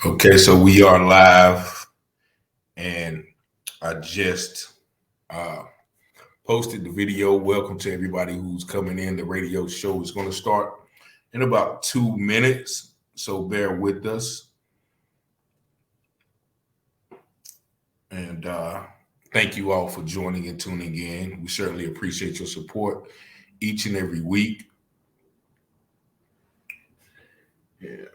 Okay, so we are live, and I just uh, posted the video. Welcome to everybody who's coming in. The radio show is going to start in about 2 minutes, so bear with us. And thank you all for joining and tuning in. We certainly appreciate your support each and every week. Yeah.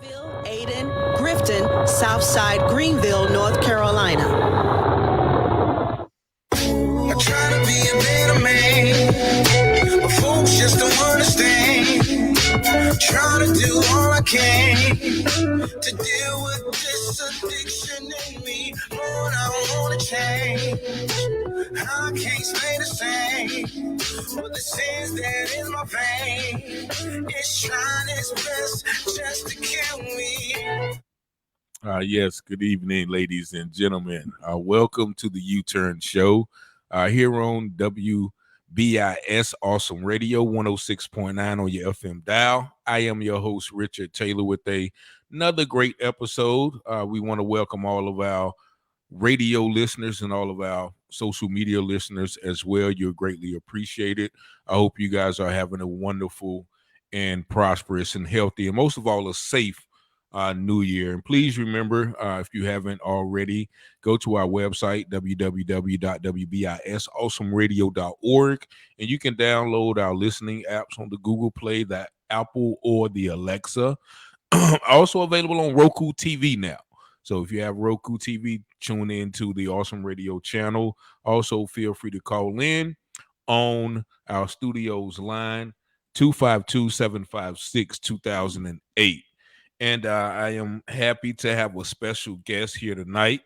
Winterville, Ayden, Grifton, Southside, Greenville, North Carolina. I try to be a better man, but folks just don't understand. Try to do all I can to deal with this addiction in me. Lord, I want to change. I can't stay the same. But the sins that in my vein is trying its best just to kill me. Yes, good evening, ladies and gentlemen. Welcome to the U-Turn Show here on WBIS Awesome Radio 106.9 on your FM dial. I am your host, Richard Taylor, with another great episode. We want to welcome all of our radio listeners and all of our social media listeners as well. You're greatly appreciated. I hope you guys are having a wonderful and prosperous and healthy, and most of all, a safe new year. And please remember, if you haven't already, go to our website, www.wbisawesomeradio.org, and you can download our listening apps on the Google Play, the Apple, or the Alexa. Also available on Roku TV now. So if you have Roku TV, tune in to the Awesome Radio channel. Also, feel free to call in on our studios line, 252-756-2008. And I am happy to have a special guest here tonight.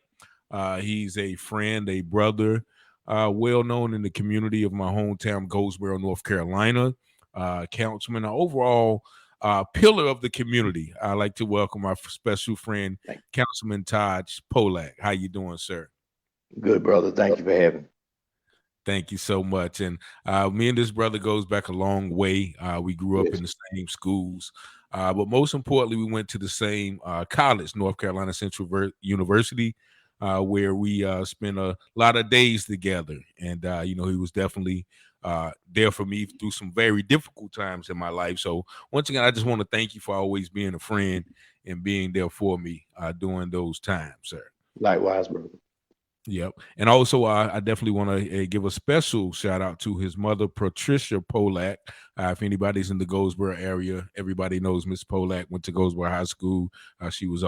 He's a friend, a brother, well known in the community of my hometown, Goldsboro, North Carolina. Councilman, overall pillar of the community. I'd like to welcome our special friend, Councilman Taj Polack. How you doing, sir? Good, brother. Thank you for having me. Thank you so much. And me and this brother goes back a long way. We grew up in the same schools. But most importantly, we went to the same college, North Carolina Central University, where we spent a lot of days together. And, he was definitely there for me through some very difficult times in my life. So once again, I just want to thank you for always being a friend and being there for me during those times, sir. Likewise, brother. Yep. And also, I definitely want to give a special shout out to his mother, Patricia Polack. If anybody's in the Goldsboro area, everybody knows Miss Polack went to Goldsboro High School. She was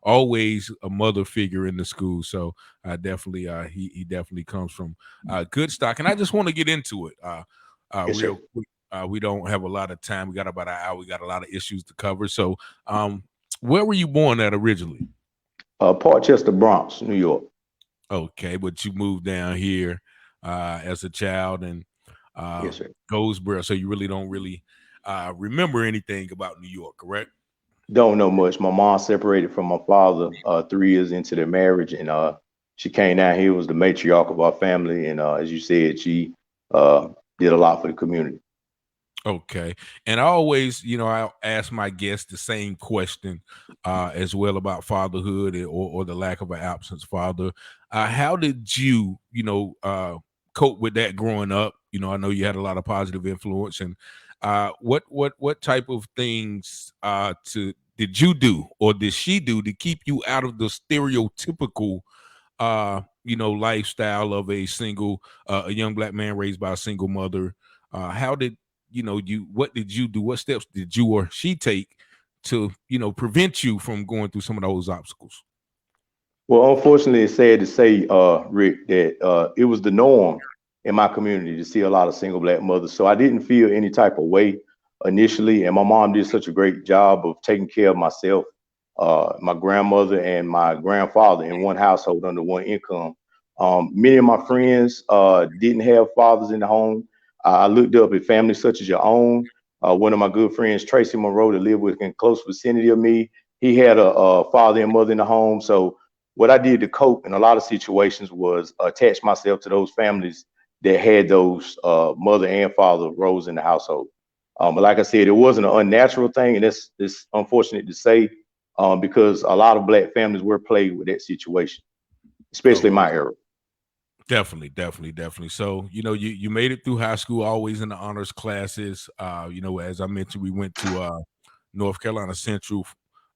always a mother figure in the school. So definitely, he definitely comes from good stock. And I just want to get into it real quick. We don't have a lot of time. We got about an hour. We got a lot of issues to cover. So where were you born at originally? Portchester, Bronx, New York. Okay, but you moved down here as a child and Yes, sir. Goldsboro, so you really don't remember anything about New York, correct? Don't know much. My mom separated from my father 3 years into their marriage, and she came down here, was the matriarch of our family, and as you said, she did a lot for the community. Okay. And I always, I ask my guests the same question as well about fatherhood or the lack of an absent father. How did you, cope with that growing up? I know you had a lot of positive influence, and what type of things did you do or did she do to keep you out of the stereotypical lifestyle of a young black man raised by a single mother? How did what did you do? What steps did you or she take to prevent you from going through some of those obstacles? Well, unfortunately, it's sad to say, Rick, that it was the norm in my community to see a lot of single black mothers. So I didn't feel any type of way initially. And my mom did such a great job of taking care of myself, my grandmother, and my grandfather in one household under one income. Many of my friends didn't have fathers in the home. I looked up at families such as your own. One of my good friends, Tracy Monroe, that lived within close vicinity of me, he had a father and mother in the home. So what I did to cope in a lot of situations was attach myself to those families that had those mother and father roles in the household. But like I said, it wasn't an unnatural thing, and it's unfortunate to say because a lot of black families were plagued with that situation, especially in my era. Definitely. So, you made it through high school, always in the honors classes. As I mentioned, we went to North Carolina Central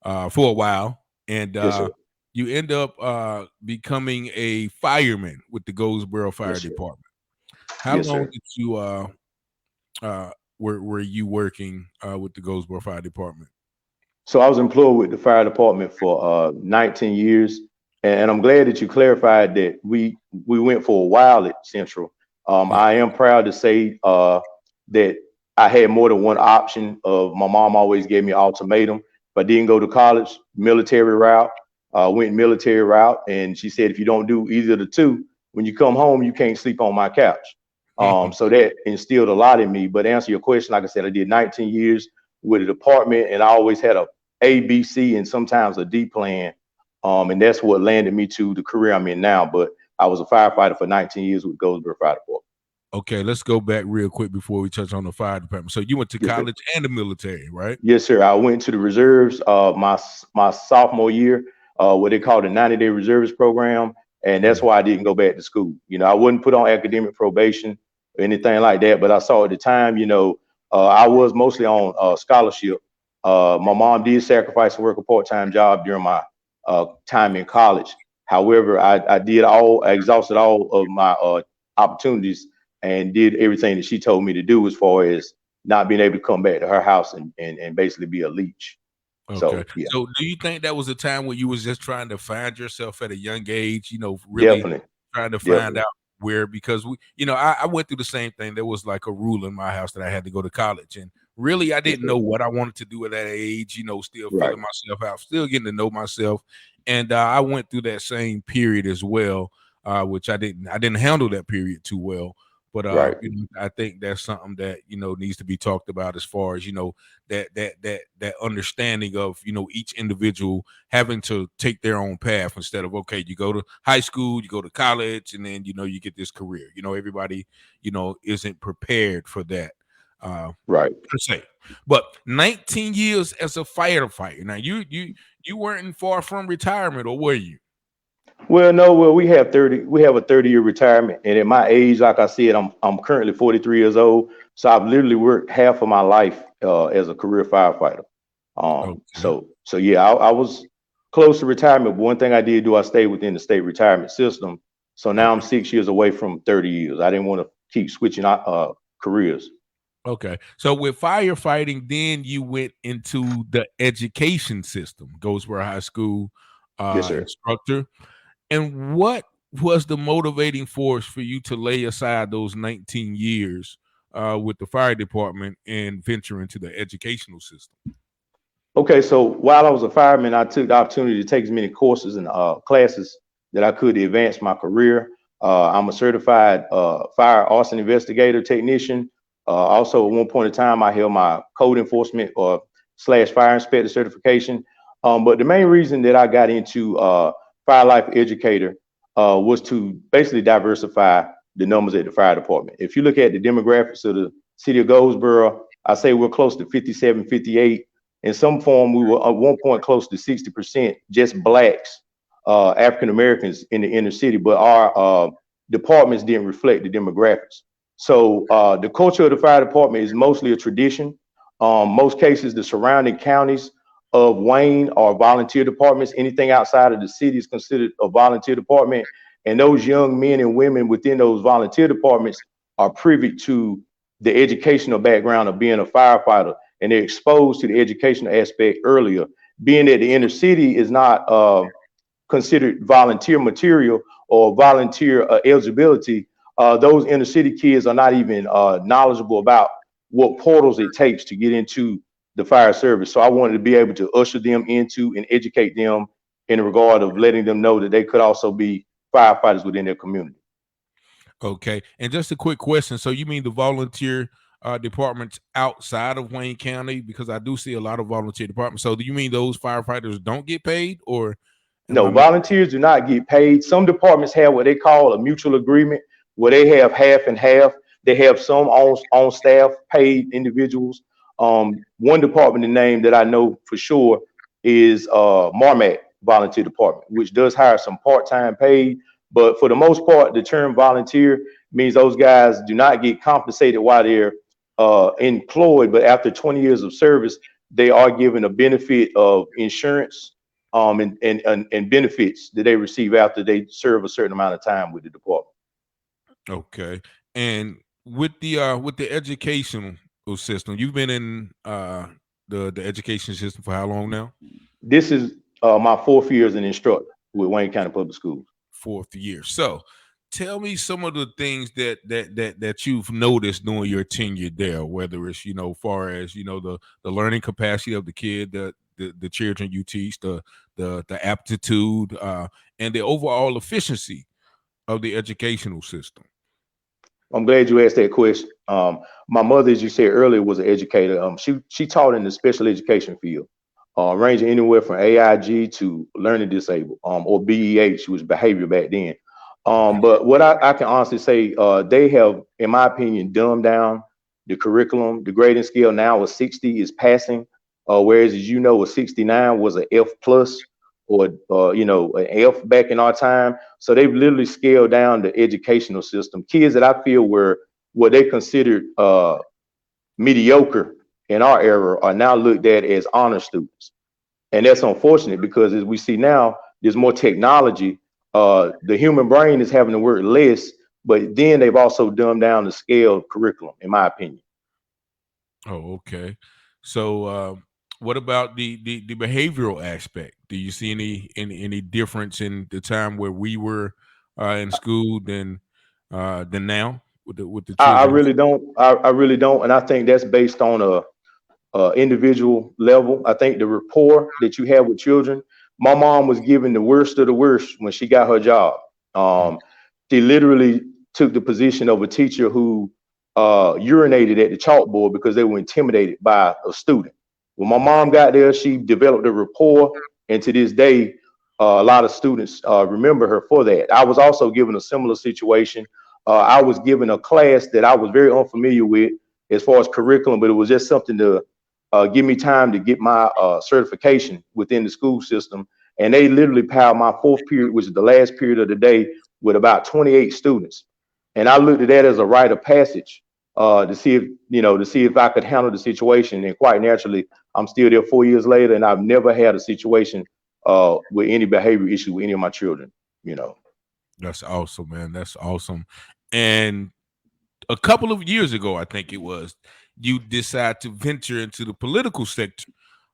for a while, and Yes, sir. you end up becoming a fireman with the Goldsboro Fire Yes, sir. Department. How Yes, long sir. did you were you working with the Goldsboro Fire Department? So I was employed with the fire department for 19 years, and I'm glad that you clarified that we went for a while at Central. Yeah. I am proud to say that I had more than one option. Of my mom always gave me an ultimatum. If I didn't go to college, military route, went military route, and she said if you don't do either of the two, when you come home, you can't sleep on my couch. So that instilled a lot in me. But to answer your question, like I said, I did 19 years with a department, and I always had a, B, C, and sometimes a D plan. And that's what landed me to the career I'm in now. But I was a firefighter for 19 years with Goldsboro Fire Department. Okay, let's go back real quick before we touch on the fire department. So you went to Yes, sir. college and the military, right? Yes, sir. I went to the reserves my sophomore year, what they call the 90-day reservist program. And that's why I didn't go back to school. I wasn't put on academic probation or anything like that. But I saw at the time, I was mostly on scholarship. My mom did sacrifice and work a part-time job during my time in college. However, I exhausted all of my opportunities and did everything that she told me to do as far as not being able to come back to her house and basically be a leech. Okay. So yeah, So do you think that was a time when you was just trying to find yourself at a young age, really definitely, trying to find definitely. out where, because I went through the same thing. There was like a rule in my house that I had to go to college, and really I Yes, didn't sir. know what I wanted to do at that age, still Right, feeling myself out, still getting to know myself. And I went through that same period as well, which I didn't handle that period too well. But right, I think that's something that needs to be talked about, as far as that understanding of each individual having to take their own path, instead of, okay, you go to high school, you go to college, and then you get this career. Everybody isn't prepared for that right. per se. But 19 years as a firefighter. Now you weren't far from retirement, or were you? Well, no, well, we have a 30-year retirement. And at my age, like I said, I'm currently 43 years old. So I've literally worked half of my life as a career firefighter. Okay. So yeah, I was close to retirement. But one thing I did do, I stayed within the state retirement system. So now I'm Okay. 6 years away from 30 years. I didn't want to keep switching out careers. Okay. So with firefighting, then you went into the education system, Goldsboro High School Yes, sir. instructor. And what was the motivating force for you to lay aside those 19 years with the fire department and venture into the educational system? Okay, so while I was a fireman, I took the opportunity to take as many courses and classes that I could to advance my career. I'm a certified fire arson investigator technician. Also, at one point in time, I held my code enforcement or slash fire inspector certification. But the main reason that I got into fire life educator was to basically diversify the numbers at the fire department. If you look at the demographics of the city of Goldsboro, I say we're close to 57, 58. In some form, we were at one point close to 60% just blacks, African Americans in the inner city, but our departments didn't reflect the demographics. So the culture of the fire department is mostly a tradition. Most cases, the surrounding counties of Wayne are volunteer departments. Anything outside of the city is considered a volunteer department. And those young men and women within those volunteer departments are privy to the educational background of being a firefighter, and they're exposed to the educational aspect earlier. Being that the inner city is not considered volunteer material or volunteer eligibility, those inner city kids are not even knowledgeable about what portals it takes to get into the fire service. So I wanted to be able to usher them into and educate them in regard of letting them know that they could also be firefighters within their community. Okay. And just a quick question. So you mean the volunteer departments outside of Wayne County? Because I do see a lot of volunteer departments. So do you mean those firefighters don't get paid, or? No, volunteers do not get paid. Some departments have what they call a mutual agreement, where they have half and half. They have some on staff paid individuals. One department, the name that I know for sure is Marmac Volunteer Department, which does hire some part-time paid. But for the most part, the term volunteer means those guys do not get compensated while they're employed, but after 20 years of service, they are given a benefit of insurance and benefits that they receive after they serve a certain amount of time with the department. Okay. And with the educational system, you've been in the education system for how long now? This is my 4th year as an instructor with Wayne County Public Schools. 4th year. So tell me some of the things that you've noticed during your tenure there, whether it's, far as, the learning capacity of the kid, the children you teach, the aptitude, and the overall efficiency of the educational system. I'm glad you asked that question. My mother, as you said earlier, was an educator. She taught in the special education field, ranging anywhere from AIG to learning disabled, or BEH, which was behavior back then. But what I can honestly say, they have, in my opinion, dumbed down the curriculum. The grading scale now is 60 is passing, whereas, as you know, a 69 was an F plus, or an F back in our time. So they've literally scaled down the educational system. Kids that I feel were what they considered mediocre in our era are now looked at as honor students. And that's unfortunate, because as we see now, there's more technology. The human brain is having to work less, but then they've also dumbed down the scale of curriculum, in my opinion. Oh, okay. So what about the behavioral aspect? Do you see any difference in the time where we were in school than now with the children? I really don't. I really don't. And I think that's based on a individual level. I think the rapport that you have with children. My mom was given the worst of the worst when she got her job. She literally took the position of a teacher who urinated at the chalkboard because they were intimidated by a student. When my mom got there, she developed a rapport, and to this day, a lot of students remember her for that. I was also given a similar situation. I was given a class that I was very unfamiliar with as far as curriculum, but it was just something to give me time to get my certification within the school system. And they literally piled my 4th period, which is the last period of the day, with about 28 students. And I looked at that as a rite of passage to see if I could handle the situation. And quite naturally, I'm still there 4 years later, and I've never had a situation with any behavior issue with any of my children. That's awesome, man. That's awesome. And a couple of years ago, I think it was, you decide to venture into the political sector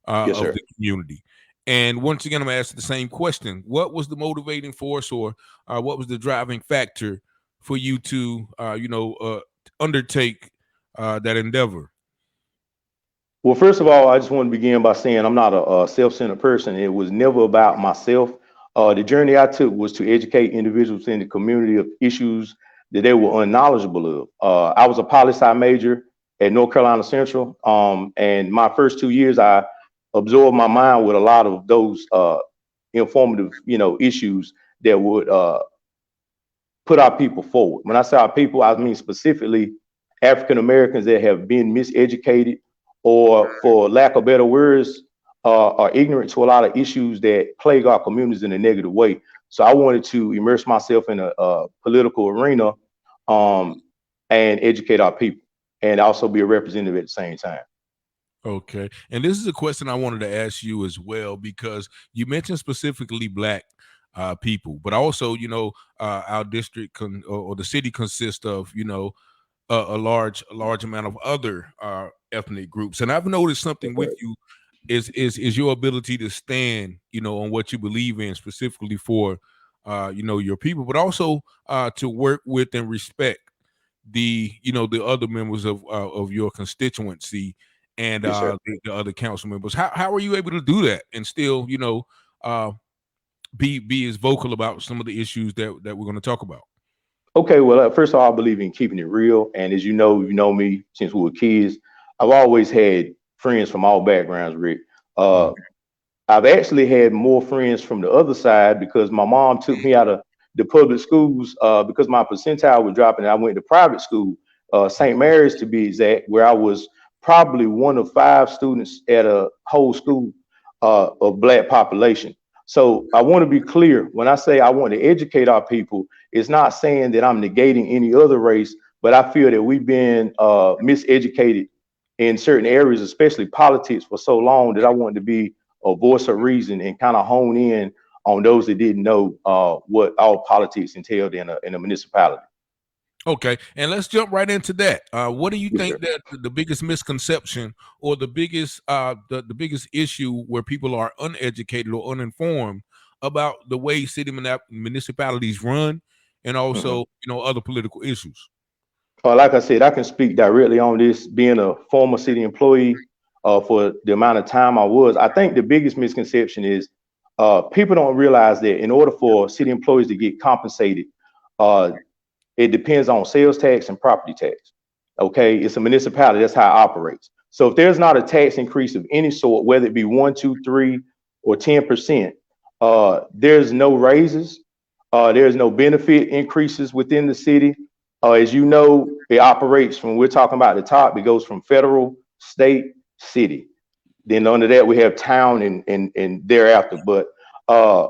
Yes, of sir. the community. And once again, I'm asking the same question: what was the motivating force, or what was the driving factor for you to, undertake that endeavor? Well, first of all, I just want to begin by saying I'm not a self-centered person. It was never about myself. The journey I took was to educate individuals in the community of issues that they were unknowledgeable of. I was a poli-sci major at North Carolina Central, and my first 2 years, I absorbed my mind with a lot of those informative, issues that would put our people forward. When I say our people, I mean specifically African Americans that have been miseducated, or, for lack of better words, are ignorant to a lot of issues that plague our communities in a negative way. So I wanted to immerse myself in a political arena and educate our people, and also be a representative at the same time. Okay. And this is a question I wanted to ask you as well, because you mentioned specifically black people, but also, our district or the city consists of, a large amount of other ethnic groups. And I've noticed something with you is your ability to stand, on what you believe in, specifically for, your people, but also to work with and respect the other members of your constituency and Yes, sir. the other council members. How are you able to do that and still uh be as vocal about some of the issues that we're going to talk about? Okay, well, first of all, I believe in keeping it real. And as you know me since we were kids. I've always had friends from all backgrounds, Rick. Uh, Mhm. I've actually had more friends from the other side because my mom took me out of the public schools because my percentile was dropping. And I went to private school, St. Mary's to be exact, where I was probably one of five students at a whole school of black population. So I want to be clear when I say I want to educate our people, it's not saying that I'm negating any other race, but I feel that we've been miseducated in certain areas, especially politics, for so long that I wanted to be a voice of reason and kind of hone in on those that didn't know what all politics entailed in a municipality. Okay, and let's jump right into that. What do you Yes, sir. think that the biggest misconception or the biggest issue where people are uneducated or uninformed about the way municipalities run, and Mhm. also other political issues? Like I said, I can speak directly on this being a former city employee for the amount of time I was. I think the biggest misconception is people don't realize that in order for city employees to get compensated, uh, it depends on sales tax and property tax. Okay, it's a municipality. That's how it operates. So if there's not a tax increase of any sort, whether it be 1, 2, 3, or 10%, there's no raises. There's no benefit increases within the city. As you know, it operates from we're talking about the top. It goes from federal, state, city. Then under that we have town and thereafter. But uh,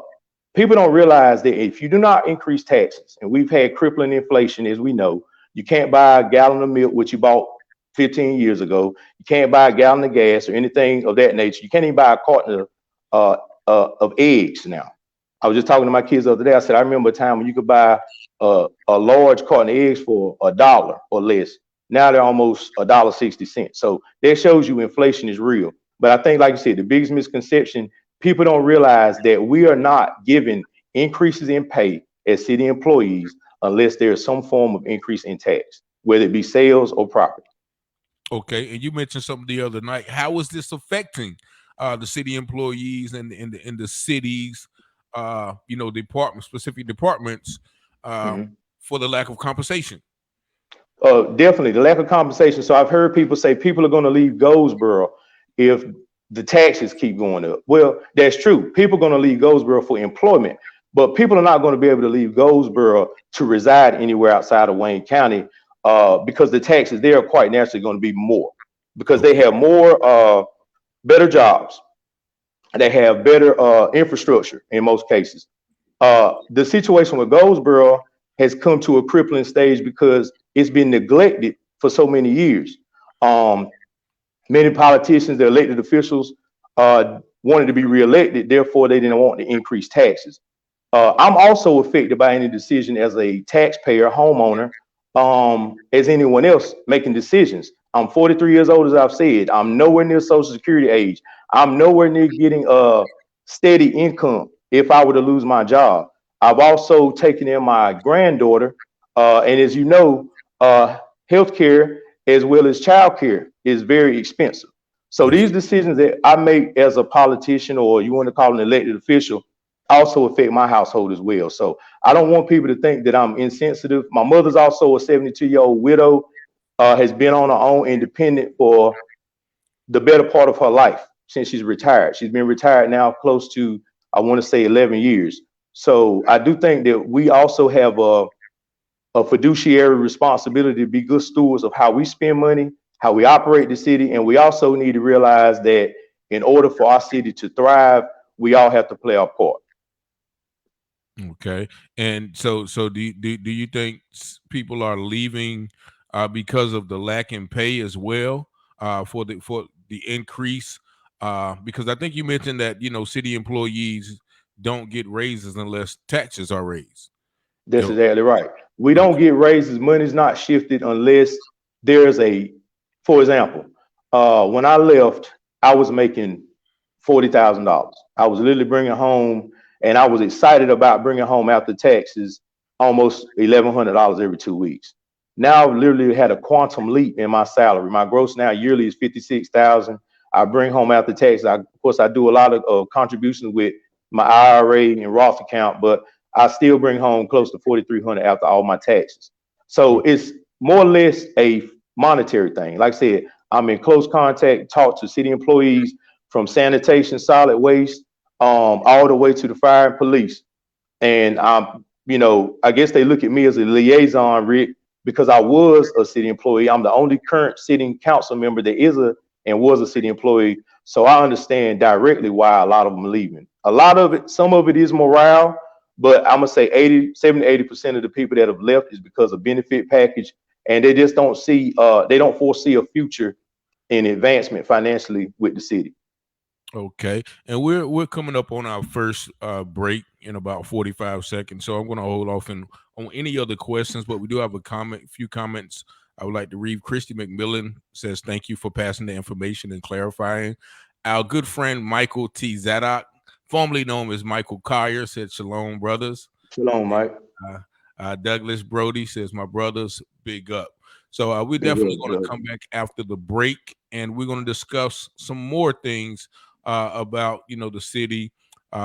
people don't realize that if you do not increase taxes, and we've had crippling inflation, as we know, you can't buy a gallon of milk, which you bought 15 years ago. You can't buy a gallon of gas or anything of that nature. You can't even buy a carton of eggs now. I was just talking to my kids the other day. I said, I remember a time when you could buy a large carton of eggs for $1 or less. Now they're almost $1.60. So that shows you inflation is real. But I think, like you said, the biggest misconception, people don't realize that we are not given increases in pay as city employees unless there is some form of increase in tax, whether it be sales or property. Okay, and you mentioned something the other night. How is this affecting the city employees and in the cities, specific departments, uh, Mhm. for the lack of compensation? Definitely the lack of compensation. So I've heard people say people are going to leave Goldsboro if the taxes keep going up. Well, that's true. People are going to leave Goldsboro for employment, but people are not going to be able to leave Goldsboro to reside anywhere outside of Wayne County because the taxes there are quite naturally going to be more because they Okay. have more better jobs. They have better infrastructure in most cases. The situation with Goldsboro has come to a crippling stage because it's been neglected for so many years. Um, Many politicians, the elected officials, wanted to be reelected, therefore they didn't want to increase taxes. I'm also affected by any decision as a taxpayer, homeowner, as anyone else making decisions. I'm 43 years old, as I've said. I'm nowhere near Social Security age. I'm nowhere near getting a steady income if I were to lose my job. I've also taken in my granddaughter, and as you know, healthcare as well as childcare is very expensive. So Yes. these decisions that I make as a politician, or you want to call an elected official, also affect my household as well. So I don't want people to think that I'm insensitive. My mother's also a 72-year-old widow, has been on her own independent for the better part of her life since she's retired. She's been retired now close to, I want to say, 11 years. So I do think that we also have a fiduciary responsibility to be good stewards of how we spend money, how we operate the city. And we also need to realize that in order for our city to thrive, we all have to play our part. Okay. And so do you think people are leaving because of the lack in pay as well? For the increase? Because I think you mentioned that, city employees don't get raises unless taxes are raised. That's exactly right. We don't get raises. Money's not shifted unless there's for example, when I left, I was making $40,000. I was literally bringing home, and I was excited about bringing home after taxes almost $1,100 every 2 weeks. Now I've literally had a quantum leap in my salary. My gross now yearly is $56,000. I bring home after taxes. Of course, I do a lot of contributions with my IRA and Roth account, but I still bring home close to $4,300 after all my taxes. So it's more or less a monetary thing. Like I said, I'm in close contact, talk to city employees from sanitation, solid waste, all the way to the fire and police. And I guess they look at me as a liaison, Rick, because I was a city employee. I'm the only current sitting council member that was a city employee. So I understand directly why a lot of them are leaving. A lot of it, some of it is morale, but I'm gonna say 70-80% of the people that have left is because of benefit package, and they just don't see, they don't foresee a future in advancement financially with the city. Okay, and we're coming up on our first break in about 45 seconds, so I'm going to hold off on any other questions, but we do have a few comments I would like to read. Christy McMillan says, thank you for passing the information and clarifying. Our good friend Michael T. Zadok, formerly known as Michael Collier, said, shalom, brothers. Shalom, Mike. Douglas Brody says, my brothers, big up. So we're definitely going to come back after the break, and we're going to discuss some more things about, the city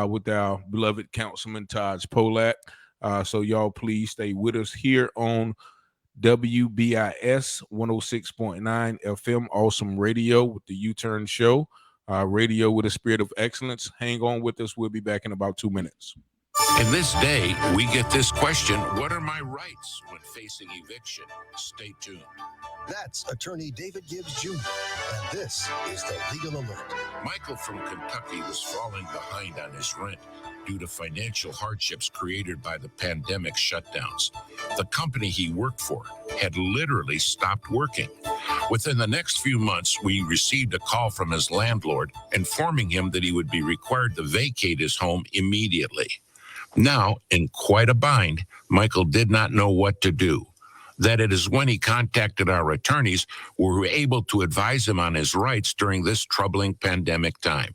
with our beloved Councilman Taj Polack. So y'all please stay with us here on WBIS 106.9 FM, Awesome Radio with the U-Turn Show, radio with a spirit of excellence. Hang on with us. We'll be back in about 2 minutes. In this day, we get this question: what are my rights when facing eviction? Stay tuned. That's attorney David Gibbs Jr., and this is the Legal Alert. Michael from Kentucky was falling behind on his rent due to financial hardships created by the pandemic shutdowns. The company he worked for had literally stopped working. Within the next few months, we received a call from his landlord informing him that he would be required to vacate his home immediately. Now, in quite a bind, Michael did not know what to do. That it is when he contacted our attorneys, we were able to advise him on his rights during this troubling pandemic time.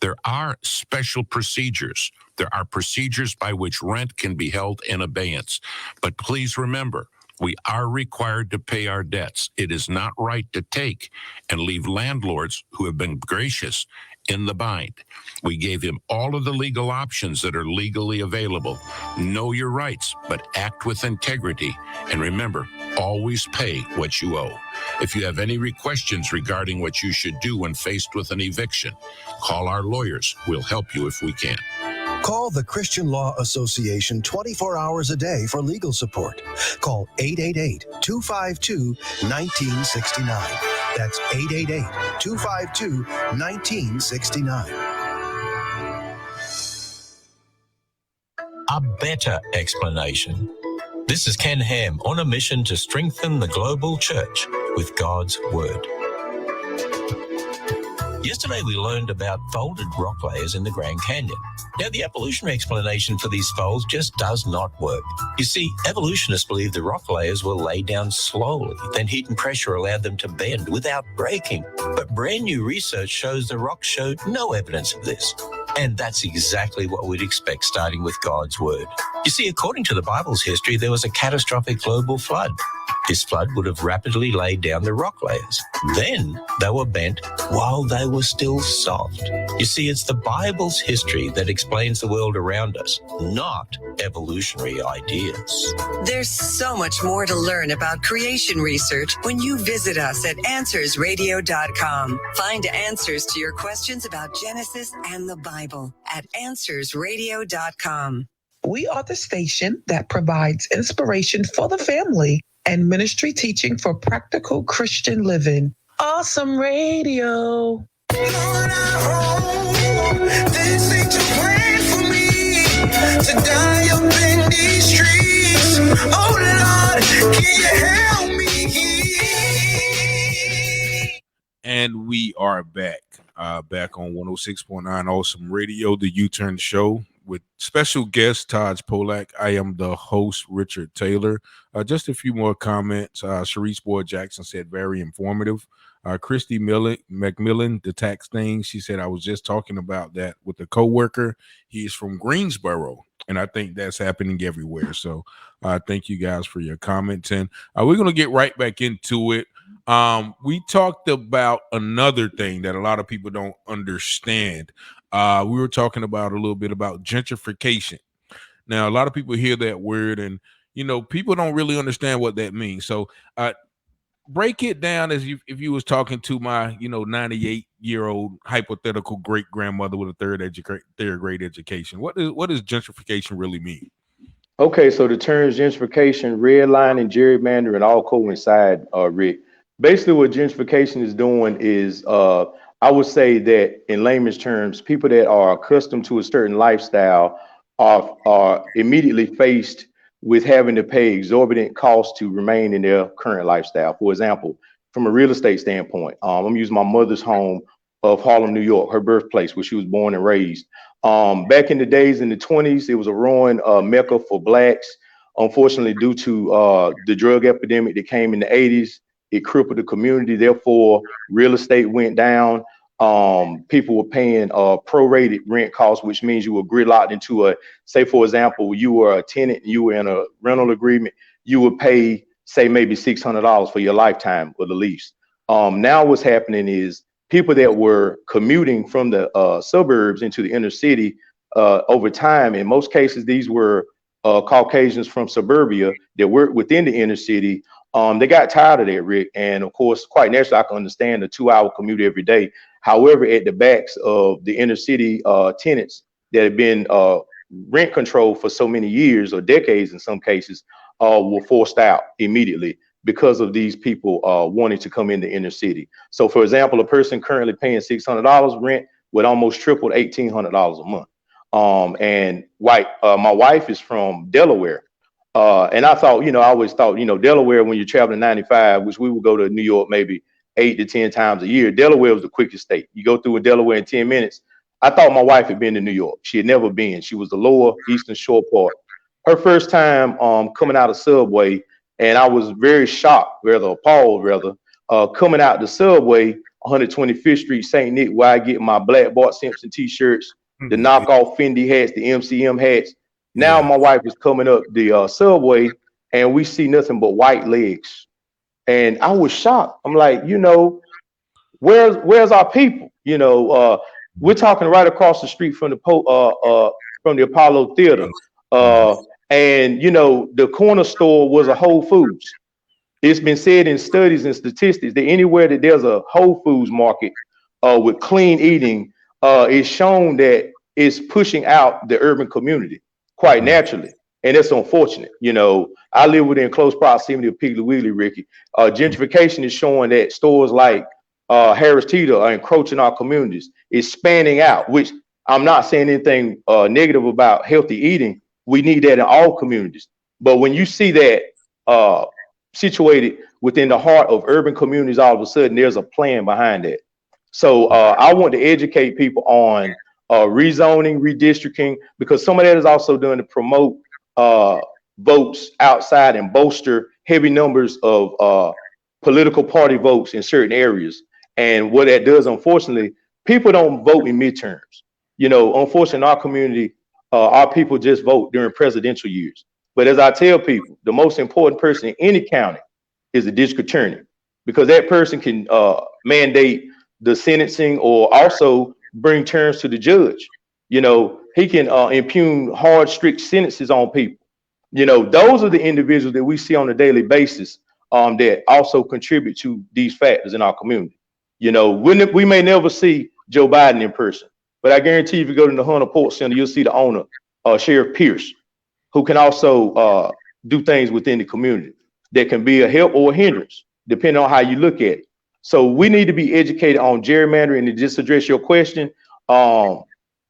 There are special procedures. There are procedures by which rent can be held in abeyance. But please remember, we are required to pay our debts. It is not right to take and leave landlords who have been gracious in the bind. We gave him all of the legal options that are legally available. Know your rights, but act with integrity. And remember, always pay what you owe. If you have any questions regarding what you should do when faced with an eviction, call our lawyers. We'll help you if we can. Call the Christian Law Association 24 hours a day for legal support. Call 888-252-1969. That's 888-252-1969. A better explanation. This is Ken Ham on a mission to strengthen the global church with God's Word. Yesterday we learned about folded rock layers in the Grand Canyon. Now, the evolutionary explanation for these folds just does not work. You see, evolutionists believe the rock layers were laid down slowly, then heat and pressure allowed them to bend without breaking. But brand new research shows the rocks showed no evidence of this. And that's exactly what we'd expect starting with God's Word. You see, according to the Bible's history, there was a catastrophic global flood. This flood would have rapidly laid down the rock layers. Then they were bent while they were still soft. You see, it's the Bible's history that explains the world around us, not evolutionary ideas. There's so much more to learn about creation research when you visit us at AnswersRadio.com. Find answers to your questions about Genesis and the Bible at AnswersRadio.com. We are the station that provides inspiration for the family and ministry teaching for practical Christian living. Awesome Radio. Lord, I hope this ain't too grand for me to die up in these streets. Oh Lord, can you help me? And we are back on 106.9 Awesome Radio, the U-Turn Show with special guest Taj Polack. I am the host, Richard Taylor. Just a few more comments. Sharice Boyd Jackson said very informative. Christy McMillan, the tax thing, she said, I was just talking about that with a coworker. He is from Greensboro, and I think that's happening everywhere. So thank you guys for your comments. And we're going to get right back into it. We talked about another thing that a lot of people don't understand. We were talking about a little bit about gentrification. Now, a lot of people hear that word and, people don't really understand what that means. So, break it down as if you was talking to my 98-year-old hypothetical great grandmother with a third grade education. What does gentrification really mean? Okay, so the terms gentrification, redlining, gerrymandering all coincide, Rick. Basically, what gentrification is doing is, I would say that in layman's terms, people that are accustomed to a certain lifestyle are immediately faced with having to pay exorbitant costs to remain in their current lifestyle. For example, from a real estate standpoint, I'm using my mother's home of Harlem, New York, her birthplace, where she was born and raised. Back in the days in the 20s, it was a roaring mecca for blacks. Unfortunately, due to the drug epidemic that came in the 80s, it crippled the community. Therefore, real estate went down. People were paying prorated rent costs, which means you were gridlocked into say, for example, you were a tenant and you were in a rental agreement, you would pay, say, maybe $600 for your lifetime of the lease. Now what's happening is people that were commuting from the suburbs into the inner city over time, in most cases, these were Caucasians from suburbia that worked within the inner city. They got tired of that, Rick. And of course, quite naturally, I can understand a 2-hour commute every day. However, at the backs of the inner city tenants that have been rent controlled for so many years or decades in some cases were forced out immediately because of these people wanting to come in the inner city. So, for example, a person currently paying $600 rent would almost triple $1,800 a month. And my wife is from Delaware. And I thought, I always thought, Delaware, when you're traveling 95, which we would go to New York maybe 8 to 10 times a year, Delaware was the quickest state. You go through in Delaware in 10 minutes. I thought my wife had been to New York. She had never been. She was the lower Eastern Shore part. Her first time coming out of Subway, and I was very shocked, appalled, coming out the Subway, 125th Street, St. Nick, where I get my black Bart Simpson t-shirts, the knockoff Fendi hats, the MCM hats. Now my wife is coming up the Subway, and we see nothing but white legs. And I was shocked. I'm like, where's our people? We're talking right across the street from the Apollo Theater. And the corner store was a Whole Foods. It's been said in studies and statistics that anywhere that there's a Whole Foods market with clean eating, it's shown that it's pushing out the urban community quite naturally. And it's unfortunate. I live within close proximity of Piggly Wiggly, Ricky. Gentrification is showing that stores like Harris Teeter are encroaching our communities. It's spanning out, which I'm not saying anything negative about healthy eating. We need that in all communities. But when you see that situated within the heart of urban communities, all of a sudden there's a plan behind that. So I want to educate people on rezoning, redistricting, because some of that is also done to promote votes outside and bolster heavy numbers of political party votes in certain areas. And what that does, unfortunately, people don't vote in midterms. Unfortunately, in our community, our people just vote during presidential years. But as I tell people, the most important person in any county is the district attorney, because that person can mandate the sentencing or also bring terms to the judge. He can impugn hard, strict sentences on people. Those are the individuals that we see on a daily basis that also contribute to these factors in our community. We may never see Joe Biden in person, but I guarantee if you go to the Hunter Ports Center, you'll see the owner, Sheriff Pierce, who can also do things within the community that can be a help or a hindrance, depending on how you look at it. So we need to be educated on gerrymandering. And to just address your question,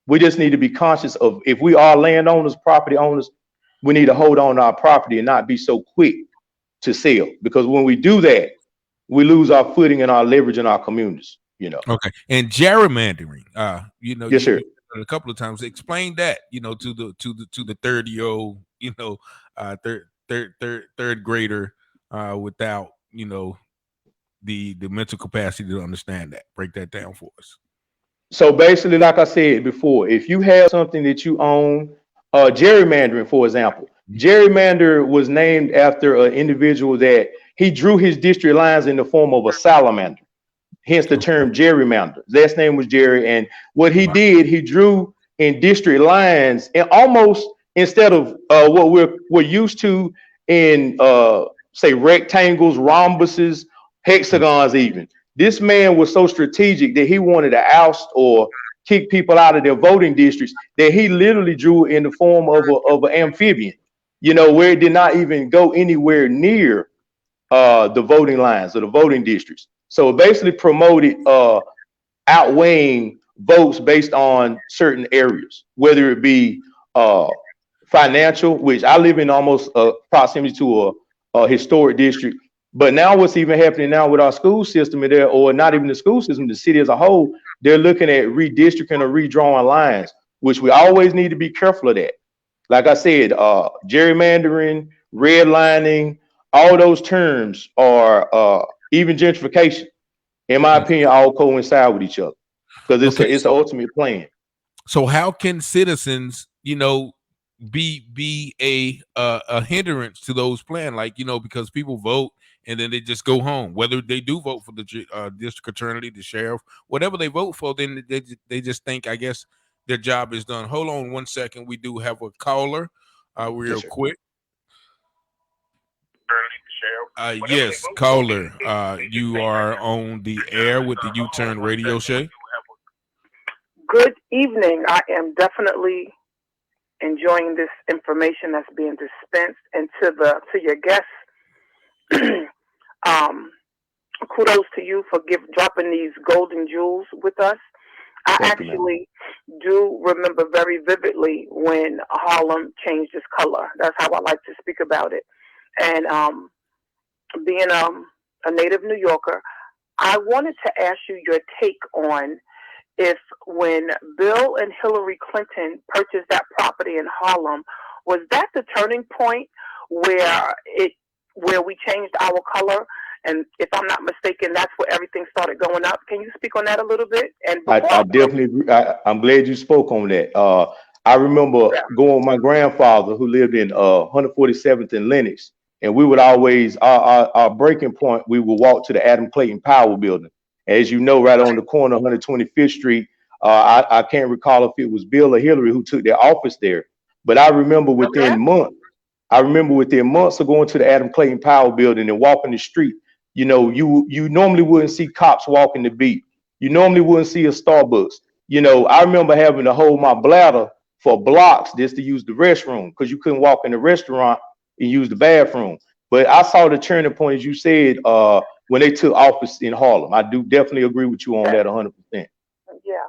we just need to be conscious of, if we are landowners, property owners, we need to hold on to our property and not be so quick to sell. Because when we do that, we lose our footing and our leverage in our communities. Okay. And gerrymandering, Yes, sir. a couple of times explain that, to the 30-year-old, third grader, without, the mental capacity to understand that. Break that down for us. So basically, like I said before, if you have something that you own, gerrymandering, for example, gerrymander was named after an individual that he drew his district lines in the form of a salamander. Hence the term gerrymander. Last name was Jerry, and what he did, he drew in district lines, and almost instead of what we're used to in say rectangles, rhombuses, hexagons, even. This man was so strategic that he wanted to oust or kick people out of their voting districts that he literally drew in the form of an amphibian, where it did not even go anywhere near the voting lines or the voting districts. So it basically promoted outweighing votes based on certain areas, whether it be financial, which I live in almost proximity to a historic district. But now what's even happening now with our school system in there, or not even the school system, the city as a whole, they're looking at redistricting or redrawing lines, which we always need to be careful of that. Like I said, gerrymandering, redlining, all those terms are even gentrification, in my opinion, all coincide with each other because it's the ultimate plan. So how can citizens, be a hindrance to those plans? Like, because people vote and then they just go home. Whether they do vote for the district attorney, the sheriff, whatever they vote for, then they just think, I guess, their job is done. Hold on 1 second. We do have a caller, real quick. Yes, caller. You are on the air with the U-Turn Radio Show. Good evening. I am definitely enjoying this information that's being dispensed, and to your guests, kudos to you for dropping these golden jewels with us. I actually do remember very vividly when Harlem changed its color. That's how I like to speak about it. And being a native New Yorker, I wanted to ask you your take on if when Bill and Hillary Clinton purchased that property in Harlem, was that the turning point where we changed our color? And if I'm not mistaken, that's where everything started going up. Can you speak on that a little bit? And I definitely, I'm glad you spoke on that. I remember going with my grandfather who lived in 147th and Lenox, and we would always, our breaking point, we would walk to the Adam Clayton Power Building. As you know, right on the corner of 125th Street, I can't recall if it was Bill or Hillary who took their office there, but I remember within months of going to the Adam Clayton Power Building and walking the street, you normally wouldn't see cops walking the beat. You normally wouldn't see a Starbucks. I remember having to hold my bladder for blocks just to use the restroom because you couldn't walk in the restaurant and use the bathroom. But I saw the turning point, as you said, when they took office in Harlem. I do definitely agree with you on that 100%. Yeah.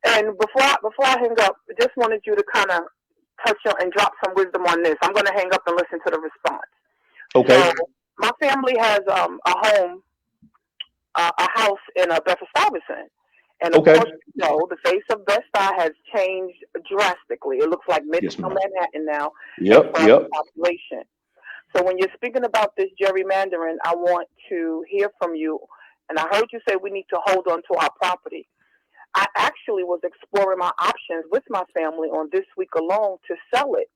And before I hang up, I just wanted you to kind of touch on and drop some wisdom on this. I'm going to hang up and listen to the response. Okay. So my family has a house in Bedford-Stuyvesant. And of course, the face of Bed-Stuy has changed drastically. It looks like Midtown Manhattan now. Yep. Population. So when you're speaking about this gerrymandering, I want to hear from you. And I heard you say we need to hold on to our property. I actually was exploring my options with my family on this week alone to sell it.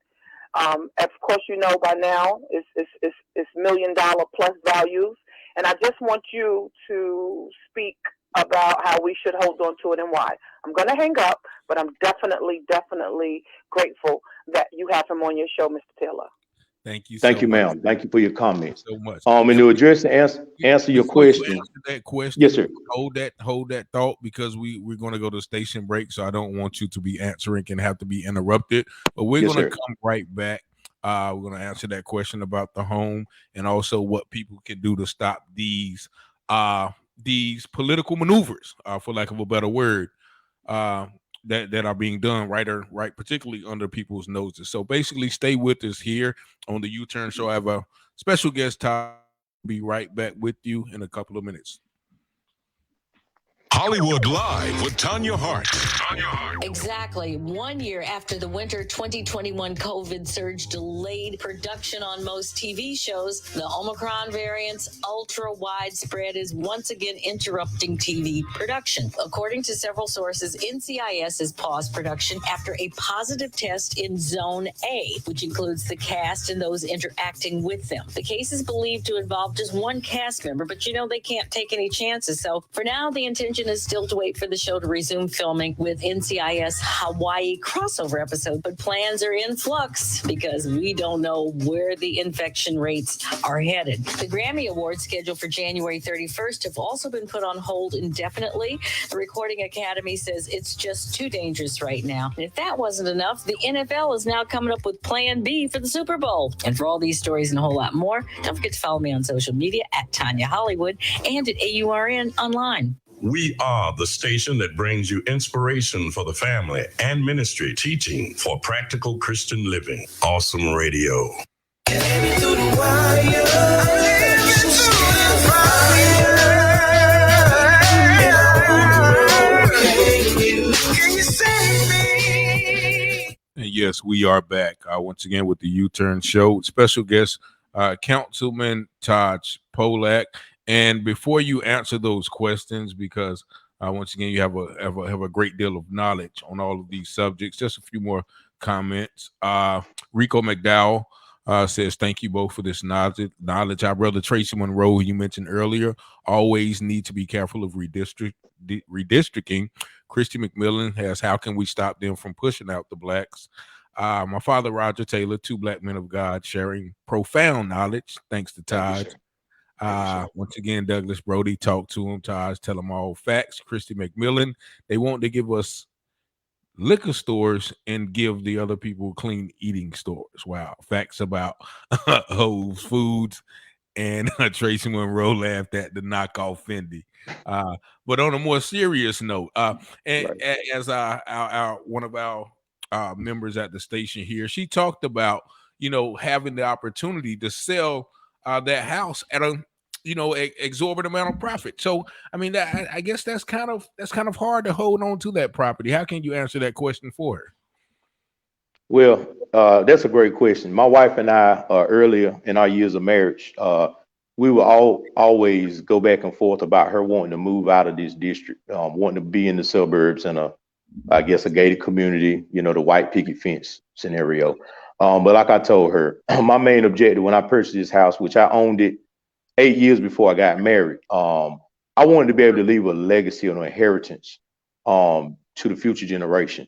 Of course, by now it's $1 million plus values. And I just want you to speak about how we should hold on to it and why. I'm going to hang up, but I'm definitely grateful that you have him on your show, Mr. Taylor. Thank you. Thank you, ma'am. Thank you for your comments. So much. And to address and answer your question. Yes, sir. Hold that thought because we're going to go to station break. So I don't want you to be answering and have to be interrupted. But we're going to come right back. We're going to answer that question about the home and also what people can do to stop these political maneuvers, for lack of a better word, that are being done right, particularly under people's noses. So basically, stay with us here on the U-Turn Show. I have a special guest. Be right back with you in a couple of minutes. Hollywood Live with Tanya Hart. Exactly 1 year after the winter 2021 COVID surge delayed production on most TV shows, the Omicron variant's ultra widespread is once again interrupting TV production. According to several sources, NCIS has paused production after a positive test in Zone A, which includes the cast and those interacting with them. The case is believed to involve just one cast member, but they can't take any chances. So for now, the intention is still to wait for the show to resume filming with NCIS Hawaii crossover episode, but plans are in flux because we don't know where the infection rates are headed. The Grammy Awards scheduled for January 31st have also been put on hold indefinitely. The Recording Academy says it's just too dangerous right now. And if that wasn't enough, the NFL is now coming up with Plan B for the Super Bowl. And for all these stories and a whole lot more, don't forget to follow me on social media at Tanya Hollywood and at AURN online. We are the station that brings you inspiration for the family and ministry, teaching for practical Christian living. Awesome Radio. And yes, we are back once again with the U-Turn Show. Special guest, Councilman Taj Polack. And before you answer those questions, because once again you have a great deal of knowledge on all of these subjects, just a few more comments. Rico McDowell says, "Thank you both for this knowledge. Our brother Tracy Monroe, who you mentioned earlier, always need to be careful of redistricting. Christy McMillan has, how can we stop them from pushing out the blacks? My father, Roger Taylor, two black men of God sharing profound knowledge. Thanks to Taj. Once again, Douglas Brody, talk to him. Taj, tell them all facts. Christy McMillan, they want to give us liquor stores and give the other people clean eating stores. Wow. Facts about Whole Foods. And Tracy Monroe laughed at the knockoff Fendi. But on a more serious note, as one of our members at the station here, she talked about, having the opportunity to sell that house at a exorbitant amount of profit. So I mean, I guess that's kind of hard to hold on to that property. How can you answer that question for her? Well, that's a great question. My wife and I, earlier in our years of marriage, we would always go back and forth about her wanting to move out of this district, wanting to be in the suburbs and I guess a gated community, the white picket fence scenario. But like I told her, my main objective when I purchased this house, which I owned it 8 years before I got married, I wanted to be able to leave a legacy or an inheritance to the future generation.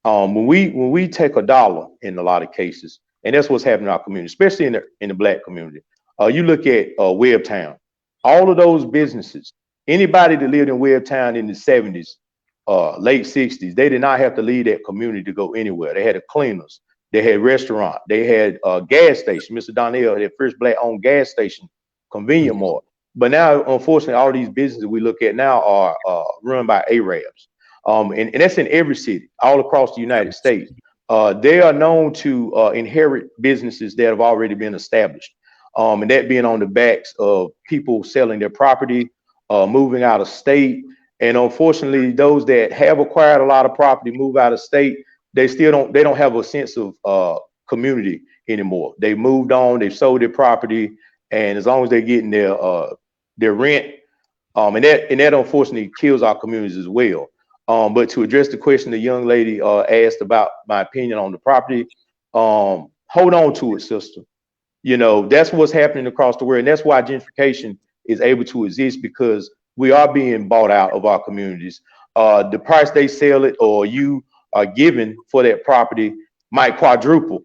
When we take a dollar in a lot of cases, and that's what's happening in our community, especially in the black community. You look at Webbtown, all of those businesses, anybody that lived in Webbtown in the 70s, late 60s, they did not have to leave that community to go anywhere. They had cleaners, they had restaurant, they had a gas station. Mr. Donnell had first black-owned gas station, convenient mart. But now, unfortunately, all these businesses we look at now are run by Arabs. And that's in every city, all across the United States. They are known to inherit businesses that have already been established. And that being on the backs of people selling their property, moving out of state. And unfortunately, those that have acquired a lot of property, move out of state, they don't have a sense of community anymore. They moved on, they've sold their property, and as long as they're getting their rent, and that unfortunately kills our communities as well. But to address the question the young lady asked about my opinion on the property, hold on to it, sister. That's what's happening across the world. And that's why gentrification is able to exist, because we are being bought out of our communities. The price they sell it or you are given for that property might quadruple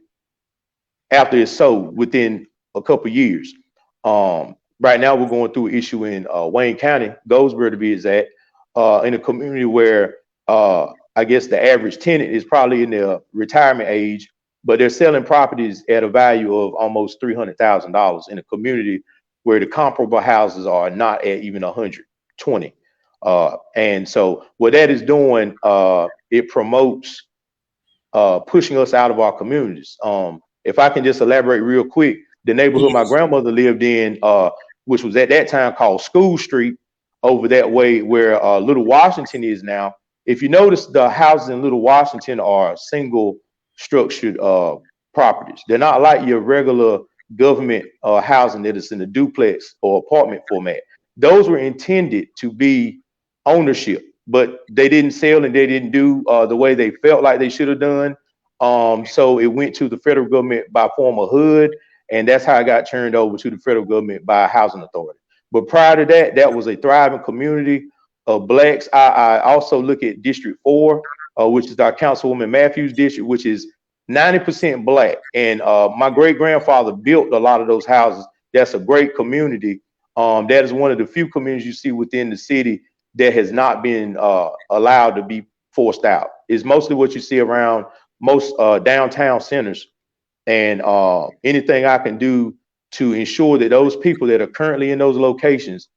after it's sold within a couple years. Right now, we're going through an issue in Wayne County, Goldsboro to be exact, in a community where I guess the average tenant is probably in their retirement age, but they're selling properties at a value of almost $300,000 in a community where the comparable houses are not at even 120. And so what that is doing, it promotes pushing us out of our communities. If I can just elaborate real quick, the neighborhood my grandmother lived in, which was at that time called School Street, over that way where Little Washington is now. If you notice, the houses in Little Washington are single structured properties. They're not like your regular government housing that is in a duplex or apartment format. Those were intended to be ownership, but they didn't sell and they didn't do the way they felt like they should have done. So it went to the federal government by form of HUD, and that's how it got turned over to the federal government by a housing authority. But prior to that, that was a thriving community of blacks. I also look at District 4, which is our Councilwoman Matthews district, which is 90% black. And my great grandfather built a lot of those houses. That's a great community. That is one of the few communities you see within the city that has not been allowed to be forced out. It's mostly what you see around most downtown centers. And anything I can do to ensure that those people that are currently in those locations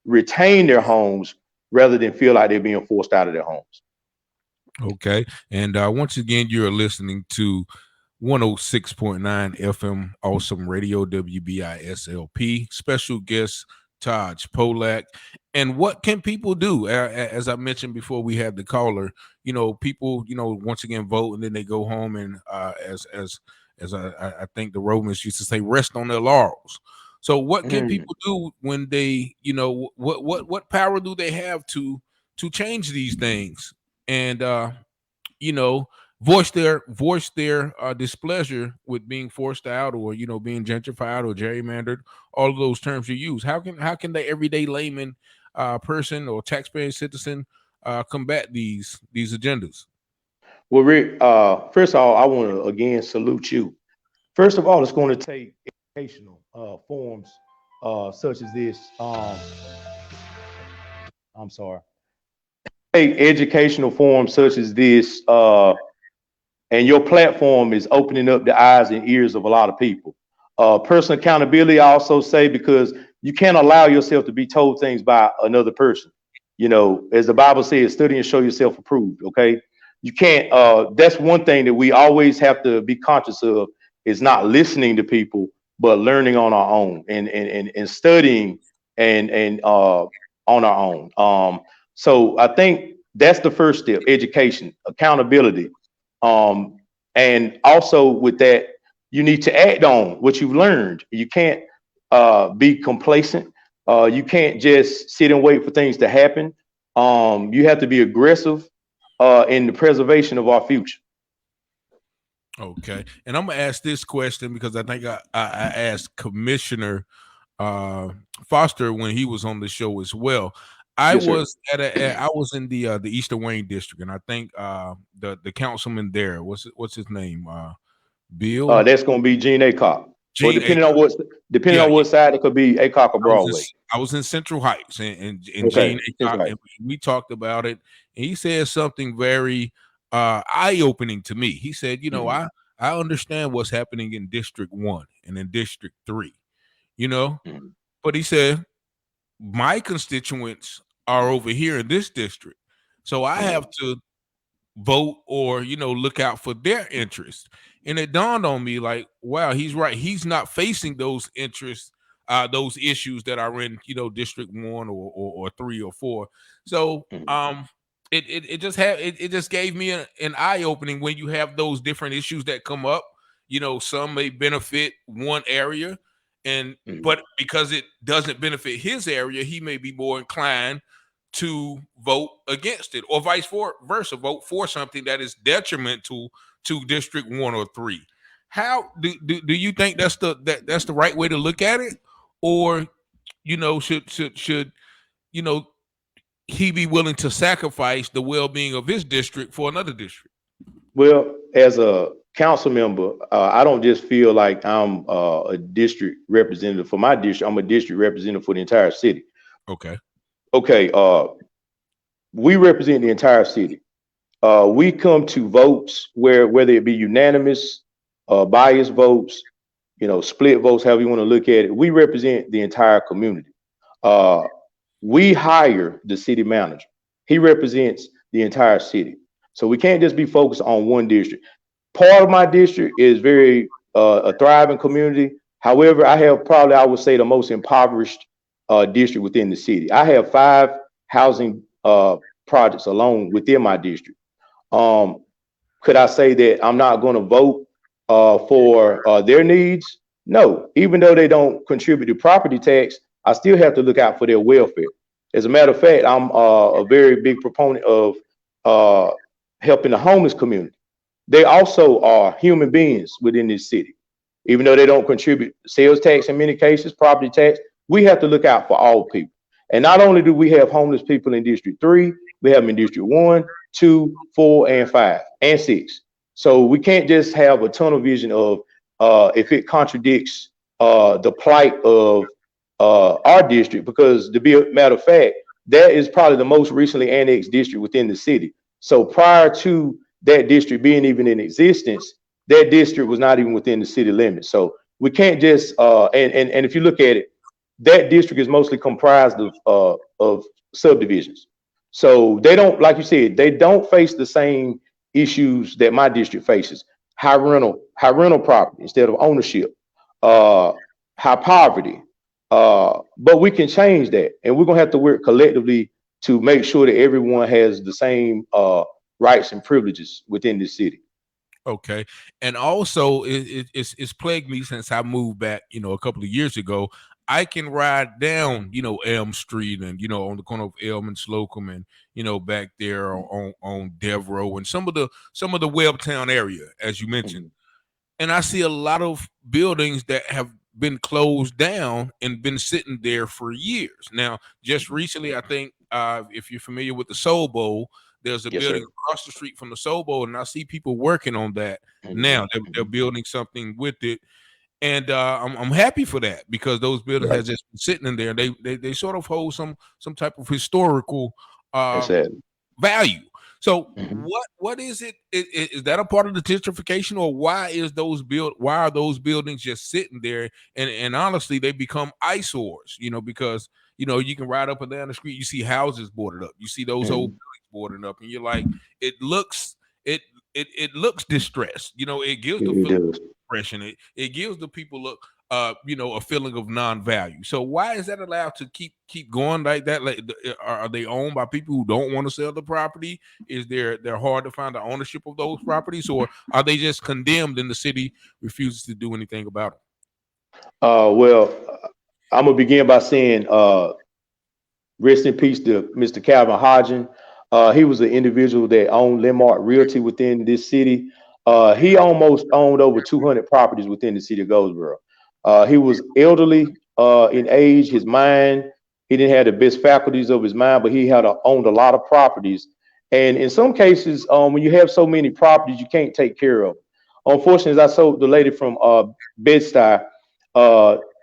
retain their homes rather than feel like they're being forced out of their homes. Okay. And once again, you're listening to 106.9 FM Awesome Radio, WBISLP. Special guest Taj Polack. And what can people do? As I mentioned before, we had the caller. People, once again vote and then they go home and as I think the Romans used to say, rest on their laurels. So what can people do when they, what power do they have to change these things and voice their displeasure with being forced out or being gentrified or gerrymandered, all of those terms you use? How can the everyday layman person or taxpaying citizen combat these agendas? Well, Rick, first of all, I want to again salute you. First of all, it's going to take educational forms such as this. I'm sorry. Take educational forms such as this, and your platform is opening up the eyes and ears of a lot of people. Personal accountability, I also say, because you can't allow yourself to be told things by another person. As the Bible says, study and show yourself approved. Okay. You can't, that's one thing that we always have to be conscious of, is not listening to people, but learning on our own and studying and on our own. So I think that's the first step: education, accountability. And also with that, you need to act on what you've learned. You can't be complacent. You can't just sit and wait for things to happen. You have to be aggressive in the preservation of our future. Okay. And I'm going to ask this question because I think I asked Commissioner Foster when he was on the show as well. I was in the Eastern Wayne district, and I think the councilman there, what's his name? Bill. That's going to be Gene Acock. Well, depending on what side, it could be Acock or Broadway. I was in Central Heights, and Gene Acock, and we talked about it, and he said something very eye-opening to me. He said, I understand what's happening in District 1 and in District 3, but he said, my constituents are over here in this district, so I have to vote or look out for their interests. And it dawned on me like, wow, he's right. He's not facing those interests, those issues that are in District 1 or 3 or 4. So it just gave me an eye opening when you have those different issues that come up. Some may benefit one area, but because it doesn't benefit his area, he may be more inclined to vote against it, or vice versa, vote for something that is detrimental to District 1 or 3. How do you think that's the right way to look at it, or should he be willing to sacrifice the well-being of his district for another district? Well, as a council member, I don't just feel like I'm a district representative for my district. I'm a district representative for the entire city. Okay. We represent the entire city. We come to votes whether it be unanimous, biased votes, split votes, however you want to look at it. We represent the entire community. We hire the city manager. He represents the entire city. So we can't just be focused on one district. Part of my district is very a thriving community. However, I have probably, I would say, the most impoverished district within the city. I have 5 housing projects alone within my district. Could I say that I'm not going to vote for their needs? No, even though they don't contribute to property tax, I still have to look out for their welfare. As a matter of fact, I'm a very big proponent of helping the homeless community. They also are human beings within this city. Even though they don't contribute sales tax in many cases, property tax, we have to look out for all people. And not only do we have homeless people in District 3, we have them in District 1, 2, 4, and 5, and 6. So we can't just have a tunnel vision of if it contradicts the plight of our district, because to be a matter of fact, that is probably the most recently annexed district within the city. So prior to that district being even in existence, that district was not even within the city limits. So we can't just and if you look at it, that district is mostly comprised of subdivisions. So they don't, like you said, they don't face the same issues that my district faces. High rental property instead of ownership, high poverty. But we can change that, and we're gonna have to work collectively to make sure that everyone has the same rights and privileges within this city. Okay. And also it's plagued me since I moved back, a couple of years ago. I can ride down, Elm Street and, on the corner of Elm and Slocum and, back there on Devereaux and some of the Webtown area, as you mentioned. And I see a lot of buildings that have been closed down and been sitting there for years. Now, just recently, I think if you're familiar with the Soul Bowl, there's a building across the street from the Soul Bowl, and I see people working on that now. They're building something with it, and I'm happy for that, because those buildings have just been sitting in there. They sort of hold some type of historical value. So what is it? Is that a part of the gentrification, or why are those buildings just sitting there? And honestly, they become eyesores, because you can ride up and down the street, you see houses boarded up, you see those old buildings boarded up, and you're like, it looks distressed. It gives the feeling of depression. It gives the people a feeling of non-value. So why is that allowed to keep going like that? Like, are they owned by people who don't want to sell the property? Is they're hard to find the ownership of those properties, or are they just condemned and the city refuses to do anything about it? Well, I'm gonna begin by saying rest in peace to Mr. Calvin Hodgen. He was an individual that owned Landmark Realty within this city. He almost owned over 200 properties within the city of Goldsboro. He was elderly in age, his mind, he didn't have the best faculties of his mind, but he owned a lot of properties. And in some cases, when you have so many properties, you can't take care of them. Unfortunately, as I told the lady from Bed-Stuy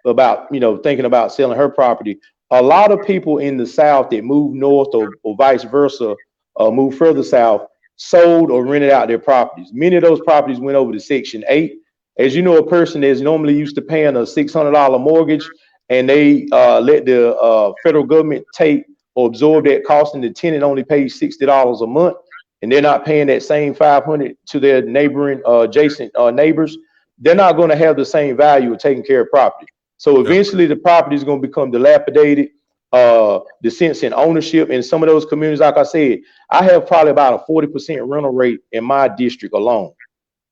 about, thinking about selling her property, a lot of people in the South that moved north or vice versa, moved further south, sold or rented out their properties. Many of those properties went over to Section 8. As you know, a person that's normally used to paying a $600 mortgage, and they let the federal government take or absorb that cost, and the tenant only pays $60 a month, and they're not paying that same $500 to their neighboring adjacent neighbors, they're not going to have the same value of taking care of property. So eventually the property is going to become dilapidated, the sense in ownership in some of those communities. Like I said, I have probably about a 40% rental rate in my district alone.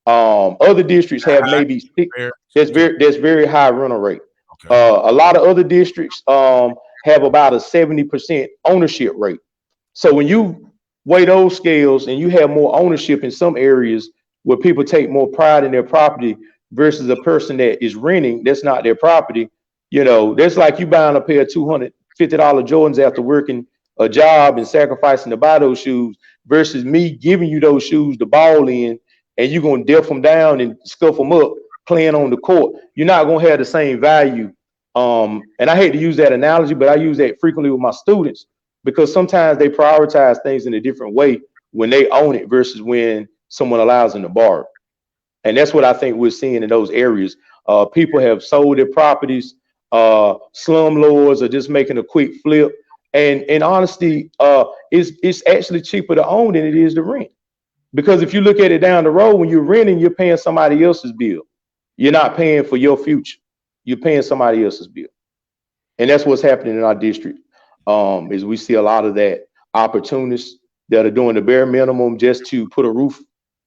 Other districts have maybe that's very high rental rate. A lot of other districts have about a 70% ownership rate. So when you weigh those scales and you have more ownership in some areas where people take more pride in their property versus a person that is renting, that's not their property, that's like you buying a pair of $250 Jordans after working a job and sacrificing to buy those shoes, versus me giving you those shoes to ball in, and you're going to dip them down and scuff them up playing on the court. You're not going to have the same value. And I hate to use that analogy, but I use that frequently with my students, because sometimes they prioritize things in a different way when they own it versus when someone allows them to borrow. And that's what I think we're seeing in those areas. People have sold their properties. Slumlords are just making a quick flip. And in honesty, it's actually cheaper to own than it is to rent. Because if you look at it down the road, when you're renting, you're paying somebody else's bill. You're not paying for your future. You're paying somebody else's bill. And that's what's happening in our district. Is we see a lot of that opportunists that are doing the bare minimum just to put a roof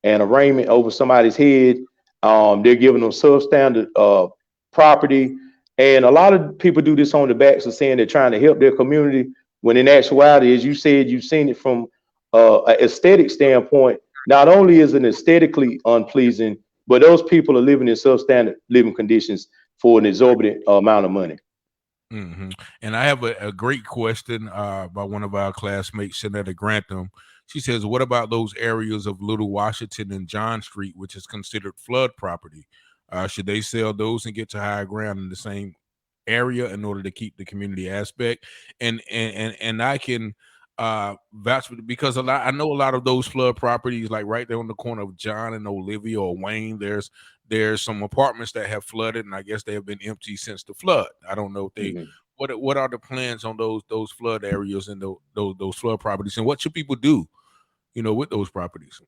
and a raiment over somebody's head. They're giving them substandard property. And a lot of people do this on the backs of saying they're trying to help their community, when in actuality, as you said, you've seen it from an aesthetic standpoint. Not only is it aesthetically unpleasing, but those people are living in substandard living conditions for an exorbitant amount of money. Mm-hmm. And I have a great question by one of our classmates, Senator Grantham. She says, what about those areas of Little Washington and John Street, which is considered flood property? Should they sell those and get to higher ground in the same area in order to keep the community aspect? And I can vouch for, because I know a lot of those flood properties, like right there on the corner of John and Olivia or Wayne, there's some apartments that have flooded, and I guess they have been empty since the flood. I don't know if they what are the plans on those flood areas and those flood properties, and what should people do, with those properties?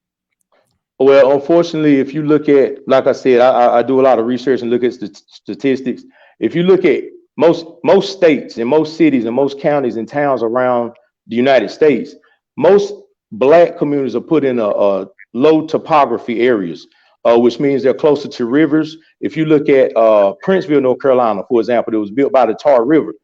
Well, unfortunately, if you look at, like I said, I do a lot of research and look at statistics. If you look at most states and most cities and most counties and towns around the United States, most Black communities are put in a low topography areas, which means they're closer to rivers. If you look at Princeville, North Carolina, for example, it was built by the Tar River.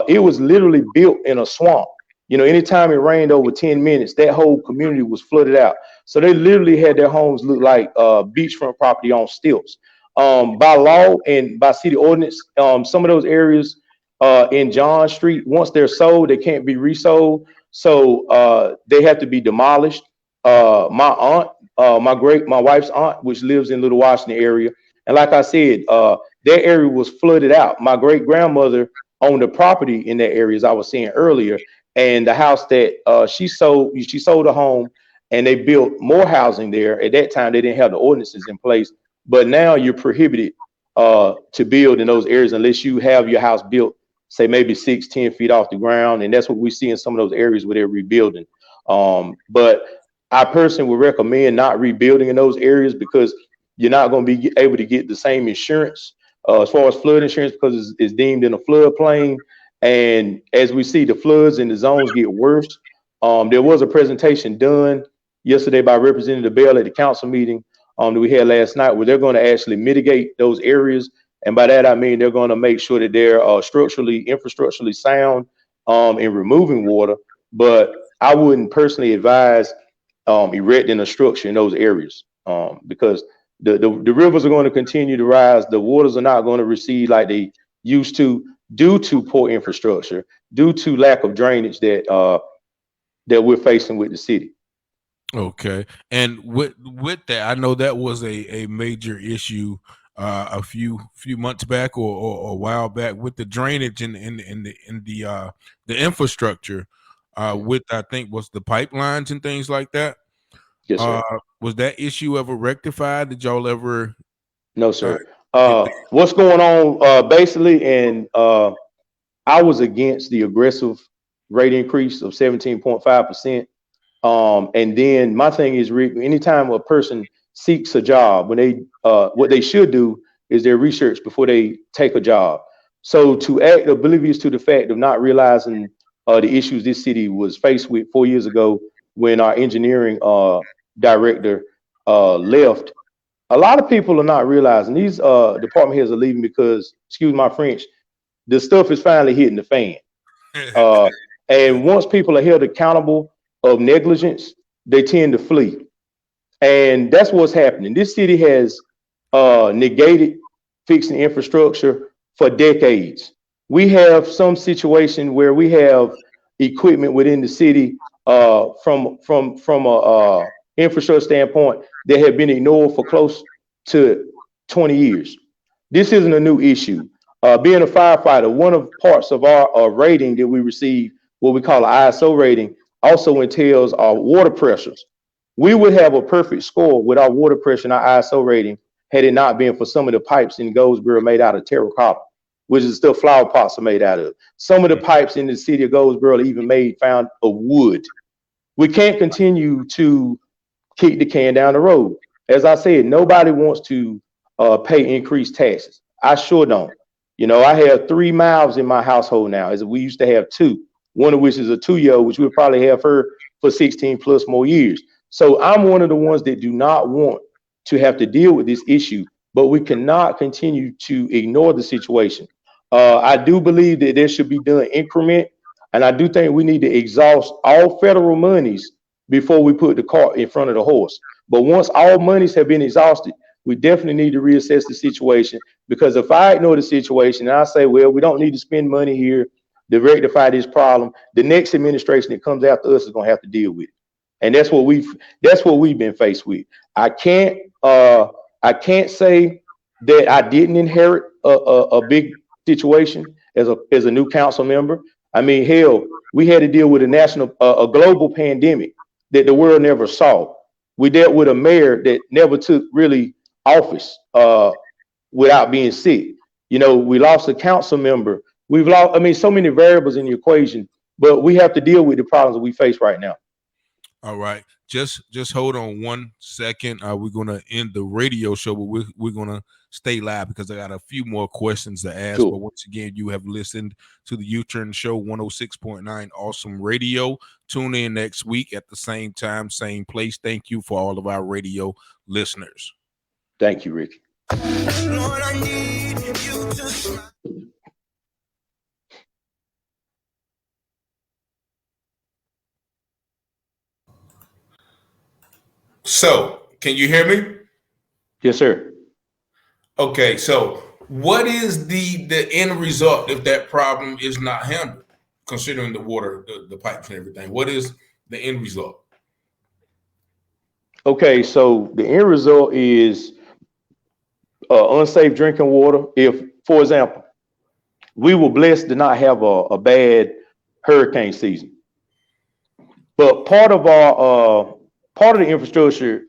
It was literally built in a swamp. Anytime it rained over 10 minutes, that whole community was flooded out. So they literally had their homes look like beachfront property on stilts. By law and by city ordinance, some of those areas in John Street, once they're sold, they can't be resold. So they have to be demolished. My aunt, my wife's aunt, which lives in Little Washington area, and like I said, their area was flooded out. My great grandmother owned a property in that area, as I was saying earlier, and the house that she sold a home, and they built more housing there. At that time, they didn't have the ordinances in place, but now you're prohibited to build in those areas unless you have your house built, say maybe 6-10 feet off the ground, and that's what we see in some of those areas where they're rebuilding. But I personally would recommend not rebuilding in those areas, because you're not going to be able to get the same insurance as far as flood insurance, because it's deemed in a floodplain. And as we see, the floods in the zones get worse. There was a presentation done yesterday by Representative Bell at the council meeting that we had last night, where they're going to actually mitigate those areas. And by that, I mean they're going to make sure that they're infrastructurally sound in removing water. But I wouldn't personally advise erecting a structure in those areas because the rivers are going to continue to rise. The waters are not going to recede like they used to, due to poor infrastructure, due to lack of drainage that we're facing with the city. Okay. And with that, I know that was a major issue a few months back or a while back with the drainage and the infrastructure with, I think, was the pipelines and things like that. Yes, sir. Was that issue ever rectified? Did y'all ever? No, sir. What's going on basically, and I was against the aggressive rate increase of 17.5%. And then my thing is, anytime a person seeks a job, when they what they should do is their research before they take a job. So to act oblivious to the fact of not realizing the issues this city was faced with 4 years ago when our engineering director left, a lot of people are not realizing these department heads are leaving because, excuse my French, the stuff is finally hitting the fan. And once people are held accountable of negligence, they tend to flee. And that's what's happening. This city has negated fixing infrastructure for decades. We have some situation where we have equipment within the city from a infrastructure standpoint that have been ignored for close to 20 years. This isn't a new issue. Being a firefighter, one of parts of our rating that we receive, what we call an ISO rating, also entails our water pressures. We would have a perfect score with our water pressure and our ISO rating had it not been for some of the pipes in Goldsboro made out of terracotta, which is still flower pots are made out of. Some of the pipes in the city of Goldsboro even found of wood. We can't continue to kick the can down the road. As I said, nobody wants to pay increased taxes. I sure don't. You know, I have 3 mouths in my household now, as we used to have 2, one of which is a 2-year-old, which we'll probably have her for 16 plus more years. So I'm one of the ones that do not want to have to deal with this issue, but we cannot continue to ignore the situation. I do believe that there should be done increment, and I do think we need to exhaust all federal monies before we put the cart in front of the horse. But once all monies have been exhausted, we definitely need to reassess the situation, because if I ignore the situation and I say, well, we don't need to spend money here to rectify this problem, the next administration that comes after us is going to have to deal with it. And that's what we've been faced with. I can't say that I didn't inherit a big situation as a new council member. I mean, hell, we had to deal with a global pandemic that the world never saw. We dealt with a mayor that never took really office without being sick. You know, we lost a council member. We've lost, I mean, so many variables in the equation, but we have to deal with the problems that we face right now. All right. Just hold on 1 second. We're going to end the radio show, but we're going to stay live because I got a few more questions to ask. Cool. But once again, you have listened to the U-Turn Show, 106.9 Awesome Radio. Tune in next week at the same time, same place. Thank you for all of our radio listeners. Thank you, Ricky. Lord, I need you to smile. So, can you hear me? Yes, sir. Okay, so what is the end result if that problem is not handled, considering the water, the pipes and everything? What is the end result? Okay, so the end result is unsafe drinking water. If, for example, we were blessed to not have a bad hurricane season, but part of the infrastructure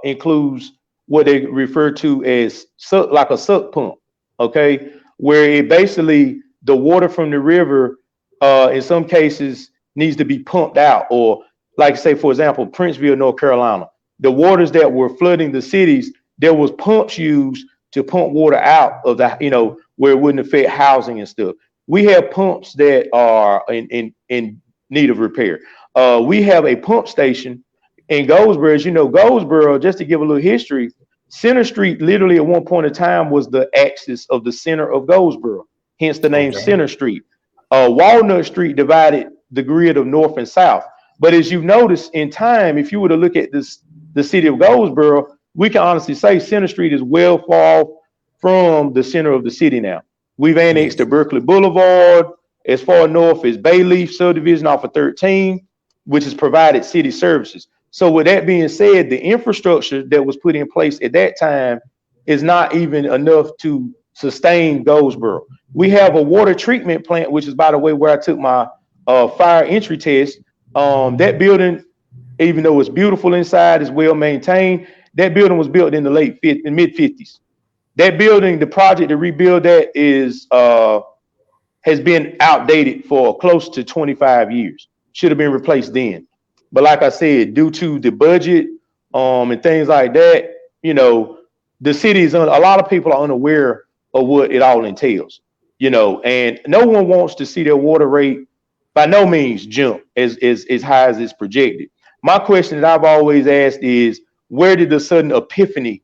includes what they refer to as like a suck pump, okay, where it basically the water from the river in some cases needs to be pumped out, or like say, for example, Princeville, North Carolina, the waters that were flooding the cities, there was pumps used to pump water out of the, you know, where it wouldn't affect housing and stuff. We have pumps that are in need of repair. We have a pump station in Goldsboro. As you know, Goldsboro, just to give a little history, Center Street literally at one point in time was the axis of the center of Goldsboro, hence the name Center Street. Walnut Street divided the grid of north and south. But as you've noticed in time, if you were to look at the city of Goldsboro, we can honestly say Center Street is well far from the center of the city now. We've annexed to Berkeley Boulevard, as far north as Bayleaf subdivision off of 13, which has provided city services. So with that being said, the infrastructure that was put in place at that time is not even enough to sustain Goldsboro. We have a water treatment plant, which is, by the way, where I took my fire entry test. That building, even though it's beautiful inside, is well maintained. That building was built in the mid 50s. That building, the project to rebuild that has been outdated for close to 25 years. Should have been replaced then. But like I said, due to the budget and things like that, you know, the city is a lot of people are unaware of what it all entails, you know, and no one wants to see their water rate by no means jump as high as it's projected. My question that I've always asked is, where did the sudden epiphany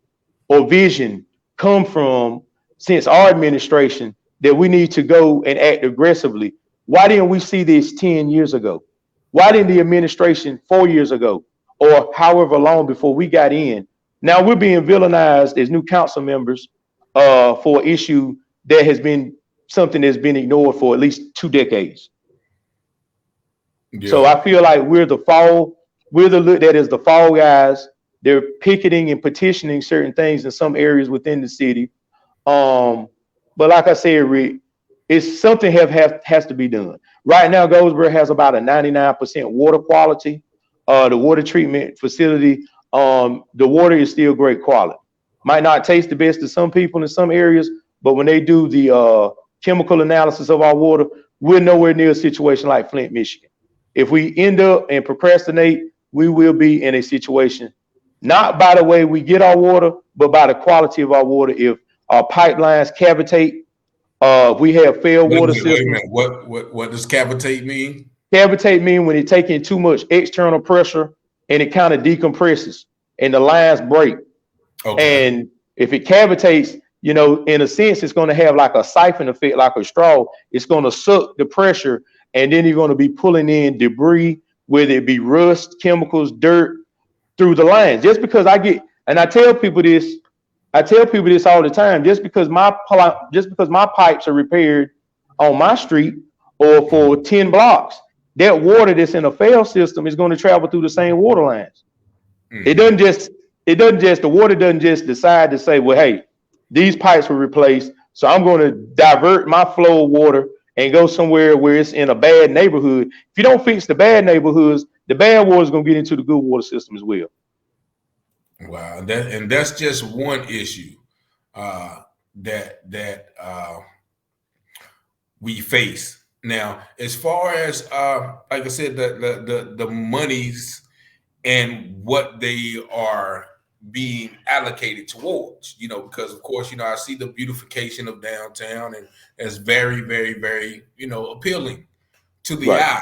or vision come from since our administration that we need to go and act aggressively? Why didn't we see this 10 years ago? Why didn't the administration 4 years ago, or however long before we got in? Now we're being villainized as new council members for an issue that has been something that's been ignored for at least 2 decades. Yeah. So I feel like we're the fall guys. They're picketing and petitioning certain things in some areas within the city. But like I said, Rick, it's something has to be done. Right now, Goldsboro has about a 99% water quality. The water treatment facility, the water is still great quality. Might not taste the best to some people in some areas, but when they do the chemical analysis of our water, we're nowhere near a situation like Flint, Michigan. If we end up and procrastinate, we will be in a situation, not by the way we get our water, but by the quality of our water. If our pipelines cavitate, We have failed water systems. Wait a minute. What does cavitate mean? Cavitate mean when it taking too much external pressure and it kind of decompresses and the lines break. Okay. And if it cavitates, you know, in a sense, it's going to have like a siphon effect, like a straw. It's going to suck the pressure, and then you're going to be pulling in debris, whether it be rust, chemicals, dirt, through the lines. Just because I tell people this all the time, just because my pipes are repaired on my street or for 10 blocks, that water that's in a fail system is going to travel through the same water lines. The water doesn't just decide to say, well, hey, these pipes were replaced, so I'm going to divert my flow of water and go somewhere where it's in a bad neighborhood. If you don't fix the bad neighborhoods, the bad water is going to get into the good water system as well. Wow, that's just one issue that we face. Now, as far as like I said, the monies and what they are being allocated towards, you know, because of course, you know, I see the beautification of downtown, and it's very, very, very, you know, appealing to the eye,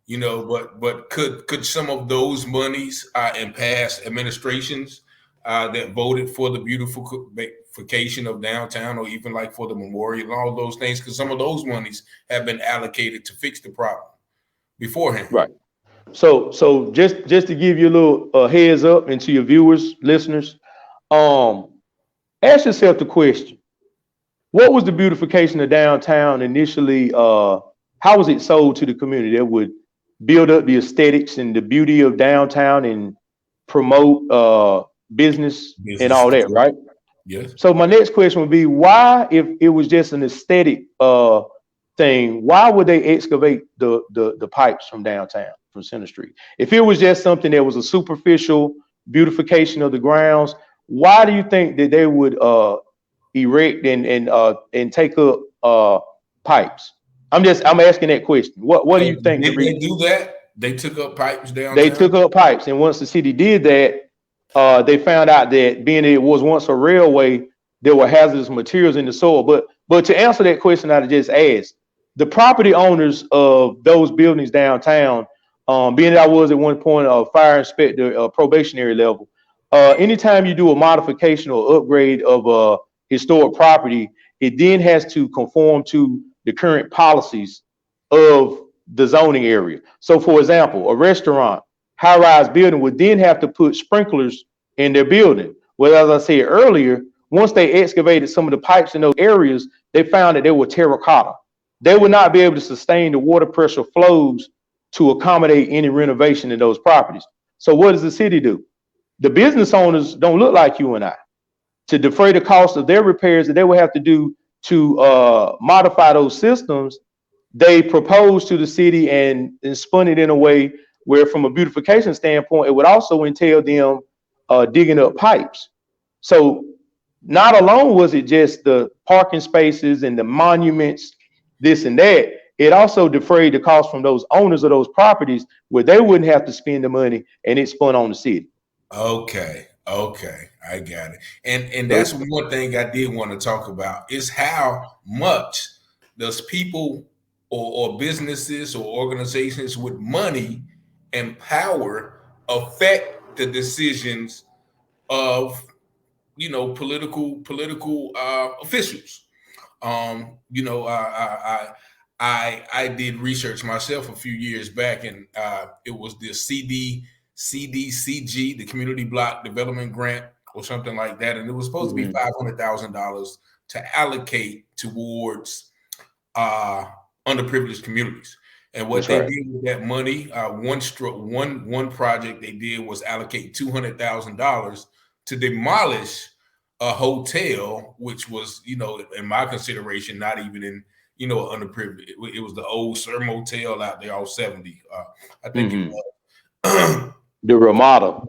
you know, but could some of those monies in past administrations that voted for the beautification of downtown, or even like for the memorial and all those things, because some of those monies have been allocated to fix the problem beforehand. Right. So just to give you a little heads up, and to your viewers, listeners, ask yourself the question: what was the beautification of downtown initially? How was it sold to the community that would build up the aesthetics and the beauty of downtown and promote business and all that, right? Yes. So my next question would be, why, if it was just an aesthetic thing, why would they excavate the pipes from downtown, from Center Street? If it was just something that was a superficial beautification of the grounds, why do you think that they would erect and take up pipes? I'm asking that question. What do you think? Did they do that? They took up pipes downtown? They took up pipes, and once the city did that, they found out that being it was once a railway, there were hazardous materials in the soil. But to answer that question I just asked, the property owners of those buildings downtown, being that I was at one point a fire inspector, probationary level, anytime you do a modification or upgrade of a historic property, it then has to conform to the current policies of the zoning area. So for example, a restaurant, high-rise building would then have to put sprinklers in their building. Well, as I said earlier, once they excavated some of the pipes in those areas, they found that they were terracotta. They would not be able to sustain the water pressure flows to accommodate any renovation in those properties. So what does the city do? The business owners don't look like you and I. To defray the cost of their repairs that they would have to do to modify those systems, they proposed to the city and spun it in a way where, from a beautification standpoint, it would also entail them digging up pipes. So not alone was it just the parking spaces and the monuments, this and that, it also defrayed the cost from those owners of those properties where they wouldn't have to spend the money, and it spun on the city. Okay, I got it. And that's one thing I did want to talk about, is how much does people or businesses or organizations with money and power affect the decisions of, you know, political officials. You know, I did research myself a few years back, and it was the CDCG, the Community Block Development Grant or something like that, and it was supposed to be $500,000 to allocate towards underprivileged communities. And what they did with that money, one project they did was allocate $200,000 to demolish a hotel, which was, you know, in my consideration, not even in, you know, underprivileged. It was the old Sir Motel out there off 70. I think it was the Ramada.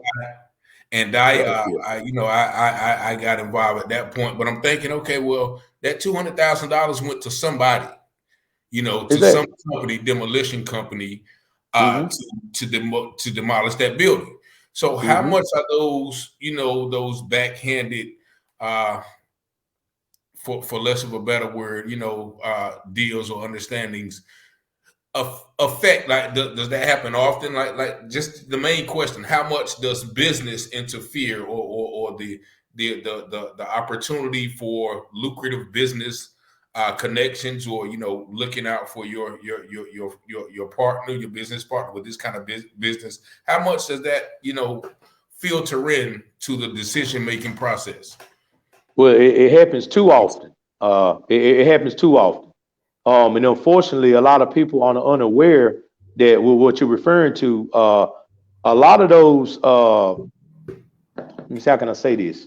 And I got involved at that point. But I'm thinking, okay, well, that $200,000 went to somebody. You know, to some company, demolition company, to demolish that building. So how much are those, you know, those backhanded for less of a better word, deals or understandings affect? Like, does that happen often? Like just the main question: how much does business interfere, or the opportunity for lucrative business connections, or looking out for your partner, your business partner with this kind of business? How much does that filter in to the decision making process? Well, it happens too often. It happens too often. And unfortunately, a lot of people are unaware that what you're referring to, a lot of those, let me see, how can I say this?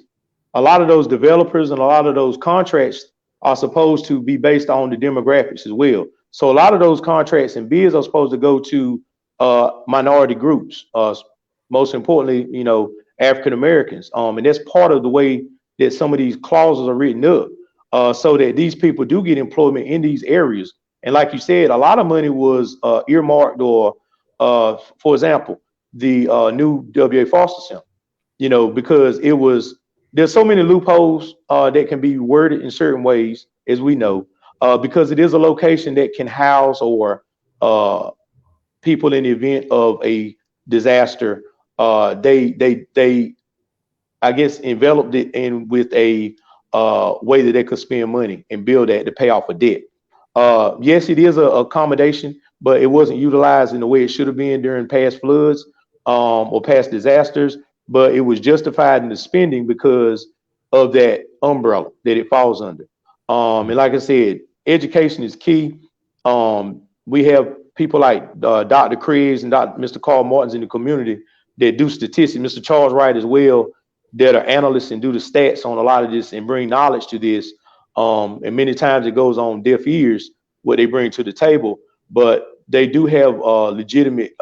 A lot of those developers and a lot of those contracts are supposed to be based on the demographics as well. So a lot of those contracts and bids are supposed to go to minority groups, most importantly, African Americans. And that's part of the way that some of these clauses are written up, so that these people do get employment in these areas. And like you said, a lot of money was earmarked, or for example, the new W.A. Foster Center, because there's so many loopholes that can be worded in certain ways, as we know, because it is a location that can house or people in the event of a disaster. They I guess enveloped it in with a way that they could spend money and build that to pay off a debt. Yes, it is a accommodation, but it wasn't utilized in the way it should have been during past floods or past disasters. But it was justified in the spending because of that umbrella that it falls under. And like I said, education is key. We have people like Dr. Criggs and Mr. Carl Martins in the community that do statistics, Mr. Charles Wright as well, that are analysts and do the stats on a lot of this and bring knowledge to this. And many times it goes on deaf ears what they bring to the table, but they do have legitimate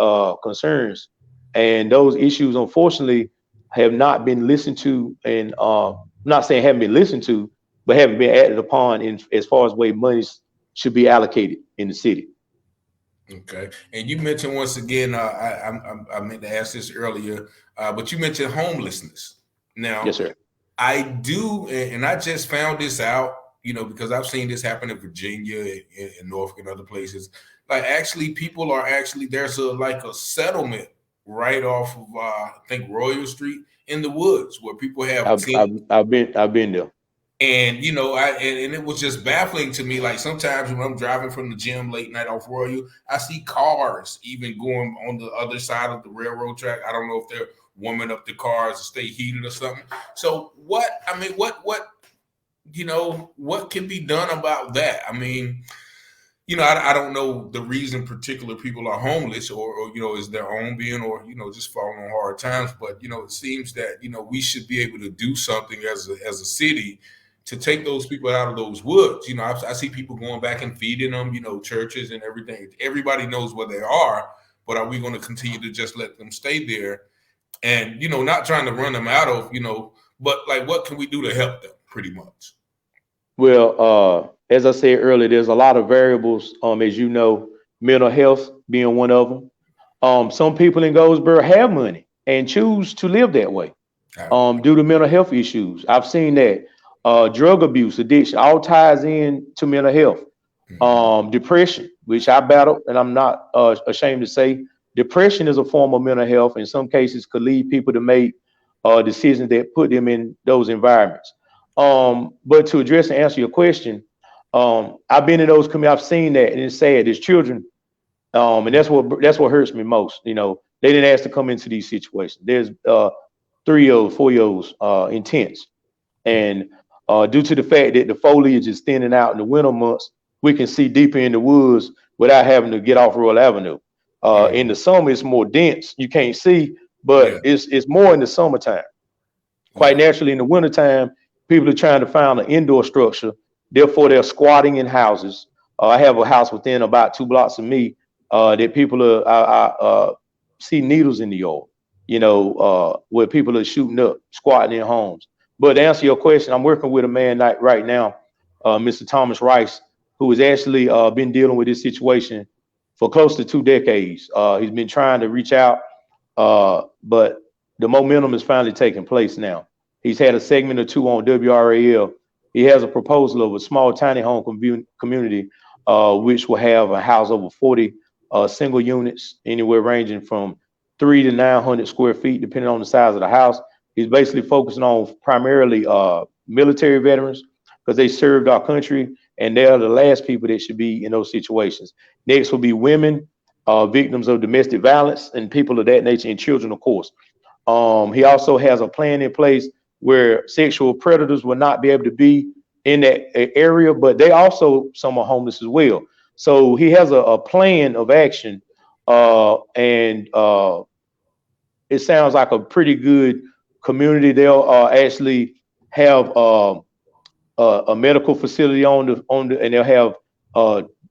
concerns. And those issues, unfortunately, have not been listened to, and I'm not saying haven't been listened to, but haven't been acted upon in as far as way money should be allocated in the city. Okay, and you mentioned once again, I meant to ask this earlier, but you mentioned homelessness. Now, yes, sir. I do, and I just found this out, because I've seen this happen in Virginia, in Norfolk, and other places. Like, actually, people are there's a settlement right off of I think Royal Street in the woods where people have. I've been there. And and it was just baffling to me. Like, sometimes when I'm driving from the gym late night off Royal, I see cars even going on the other side of the railroad track. I don't know if they're warming up the cars to stay heated or something. So what can be done about that? I mean, I don't know the reason particular people are homeless, or is their own being, or just falling on hard times. But it seems that we should be able to do something as a city to take those people out of those woods. I see people going back and feeding them, churches and everything. Everybody knows where they are, but are we going to continue to just let them stay there? And, not trying to run them out of, but like, what can we do to help them, pretty much? Well, as I said earlier, there's a lot of variables, as you know, mental health being one of them. Some people in Goldsboro have money and choose to live that way due to mental health issues. I've seen that. Drug abuse, addiction, all ties in to mental health. Depression, which I battle, and I'm not ashamed to say, depression is a form of mental health. In some cases, could lead people to make decisions that put them in those environments. But to address and answer your question, I've been in those communities. I've seen that, and it's sad. There's children, and that's what hurts me most. They didn't ask to come into these situations. There's 3-year-olds, 4-year-olds in tents, and due to the fact that the foliage is thinning out in the winter months, we can see deeper in the woods without having to get off Royal Avenue. In the summer, it's more dense. You can't see, but it's more in the summertime. Quite naturally, in the wintertime, people are trying to find an indoor structure. Therefore, they're squatting in houses. I have a house within about 2 blocks of me that people see needles in the yard, where people are shooting up, squatting in homes. But to answer your question, I'm working with a man right now, Mr. Thomas Rice, who has actually been dealing with this situation for close to 2 decades. He's been trying to reach out, but the momentum is finally taking place now. He's had a segment or two on WRAL, he has a proposal of a small tiny home community, which will have a house over 40 single units, anywhere ranging from 3 to 900 square feet, depending on the size of the house. He's basically focusing on primarily military veterans because they served our country, and they're the last people that should be in those situations. Next will be women, victims of domestic violence, and people of that nature, and children, of course. He also has a plan in place where sexual predators will not be able to be in that area, but they also, some are homeless as well. So he has a plan of action, and it sounds like a pretty good community. They'll actually have a medical facility on the, and they'll have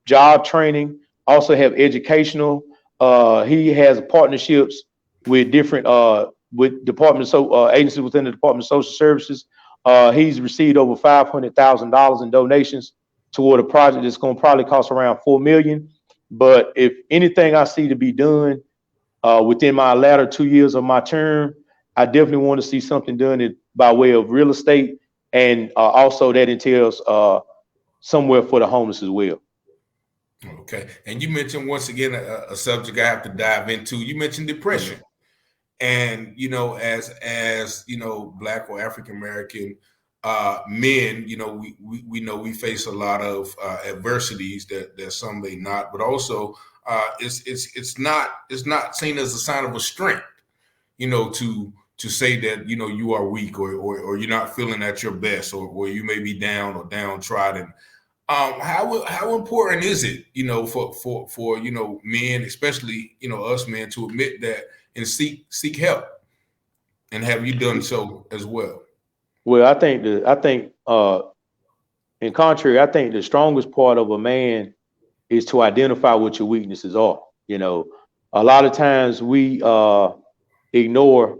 job training, also have educational. He has partnerships with different with departments, agencies within the Department of Social Services. He's received over $500,000 in donations toward a project that's going to probably cost around $4 million. But if anything I see to be done within my latter 2 years of my term, I definitely want to see something done by way of real estate, and also that entails somewhere for the homeless as well. Okay, and you mentioned once again a subject I have to dive into. You mentioned depression. And, you know, as you know, Black or African American men, you know, we know we face a lot of adversities that some may not, but also it's not seen as a sign of a strength, you know, to say that, you know, you are weak or you're not feeling at your best, or you may be down or downtrodden. How important is it, you know, for you know, men, especially, you know, us men, to admit that and seek help? And have you done so as well? Well, I think in contrary, I think the strongest part of a man is to identify what your weaknesses are. You know, a lot of times we ignore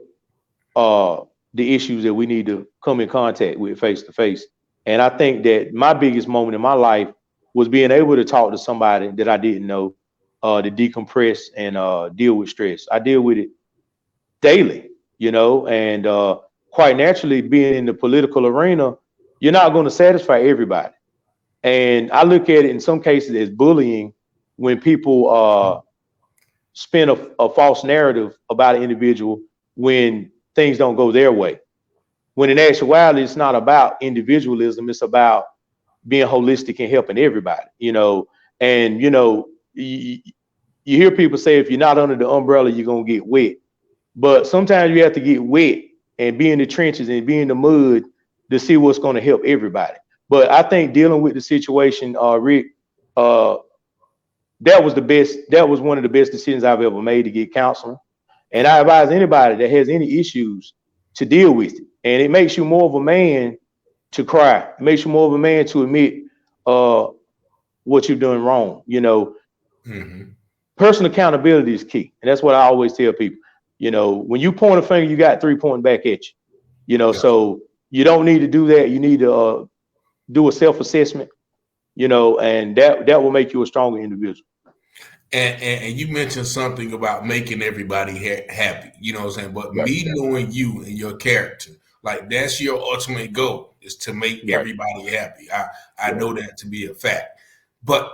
the issues that we need to come in contact with face to face. And I think that my biggest moment in my life was being able to talk to somebody that I didn't know, to decompress and deal with stress. I deal with it daily, you know, and quite naturally, being in the political arena, you're not going to satisfy everybody. And I look at it in some cases as bullying when people spin a false narrative about an individual when things don't go their way. When in actuality, it's not about individualism. It's about being holistic and helping everybody, you know. And, you know, you hear people say, if you're not under the umbrella, you're going to get wet. But sometimes you have to get wet and be in the trenches and be in the mud to see what's going to help everybody. But I think dealing with the situation, Rick, that was one of the best decisions I've ever made, to get counseling. And I advise anybody that has any issues to deal with it. And it makes you more of a man to cry. It makes you more of a man to admit what you're doing wrong. You know, personal accountability is key. And that's what I always tell people. You know, when you point a finger, you got 3 pointing back at you. You know, so you don't need to do that. You need to do a self-assessment, you know, and that will make you a stronger individual. And you mentioned something about making everybody happy, you know what I'm saying? But me knowing you and your character, like, that's your ultimate goal, is to make everybody happy. I know that to be a fact. But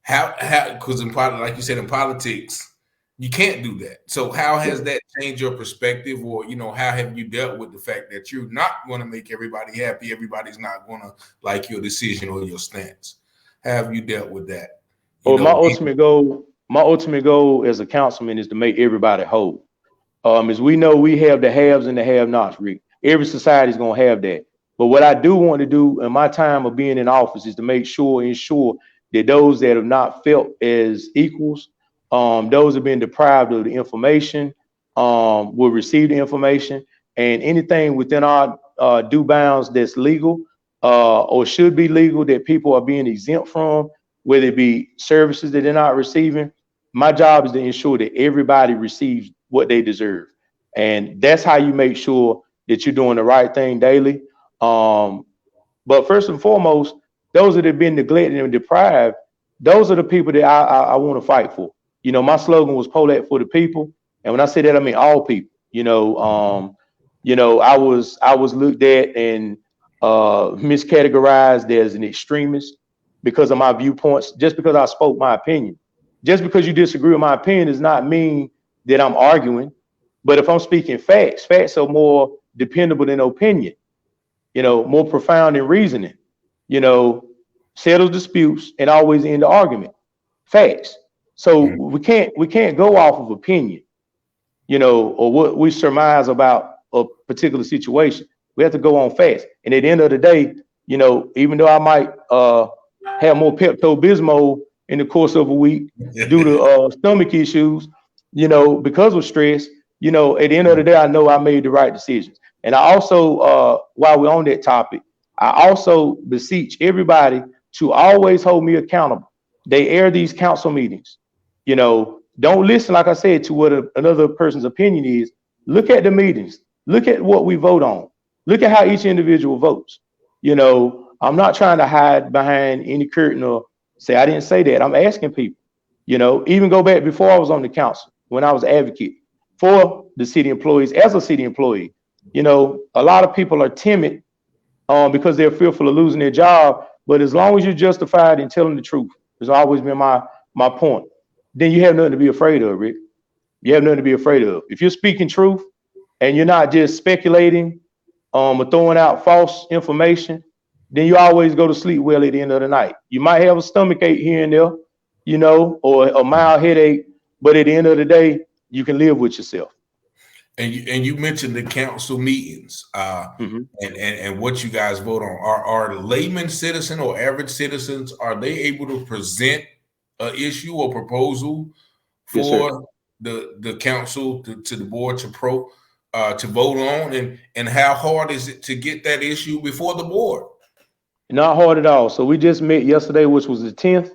how because like you said, in politics, you can't do that. So how has that changed your perspective, or, you know, how have you dealt with the fact that you're not going to make everybody happy? Everybody's not going to like your decision or your stance. How have you dealt with that? My ultimate goal as a councilman is to make everybody whole. As we know, we have the haves and the have-nots, Rick. Every society is going to have that. But what I do want to do in my time of being in office is to ensure that those that have not felt as equals, those have been deprived of the information, will receive the information, and anything within our due bounds that's legal or should be legal that people are being exempt from, whether it be services that they're not receiving. My job is to ensure that everybody receives what they deserve. And that's how you make sure that you're doing the right thing daily. But first and foremost, those that have been neglected and deprived, those are the people that I want to fight for. You know, my slogan was Polack for the people. And when I say that, I mean all people. I was looked at and miscategorized as an extremist because of my viewpoints, just because I spoke my opinion. Just because you disagree with my opinion does not mean that I'm arguing. But if I'm speaking facts, facts are more dependable than opinion, more profound than reasoning, settles disputes and always end the argument. Facts. So we can't go off of opinion, or what we surmise about a particular situation. We have to go on facts. And at the end of the day, even though I might have more Pepto-Bismol in the course of a week due to stomach issues, because of stress, at the end of the day, I know I made the right decisions. And I also, while we're on that topic, I also beseech everybody to always hold me accountable. They air these council meetings. Don't listen, like I said, to what another person's opinion is. Look at the meetings. Look at what we vote on. Look at how each individual votes. I'm not trying to hide behind any curtain or say I didn't say that. I'm asking people, even go back before I was on the council, when I was an advocate for the city employees as a city employee. A lot of people are timid because they're fearful of losing their job. But as long as you're justified in telling the truth, has always been my point, then you have nothing to be afraid of, Rick. You have nothing to be afraid of. If you're speaking truth and you're not just speculating or throwing out false information, then you always go to sleep well at the end of the night. You might have a stomach ache here and there, or a mild headache, but at the end of the day, you can live with yourself. And you mentioned the council meetings and what you guys vote on. Are layman citizen or average citizens, are they able to present an issue or proposal for the council to the board to vote on? And how hard is it to get that issue before the board? Not hard at all. So we just met yesterday, which was the 10th.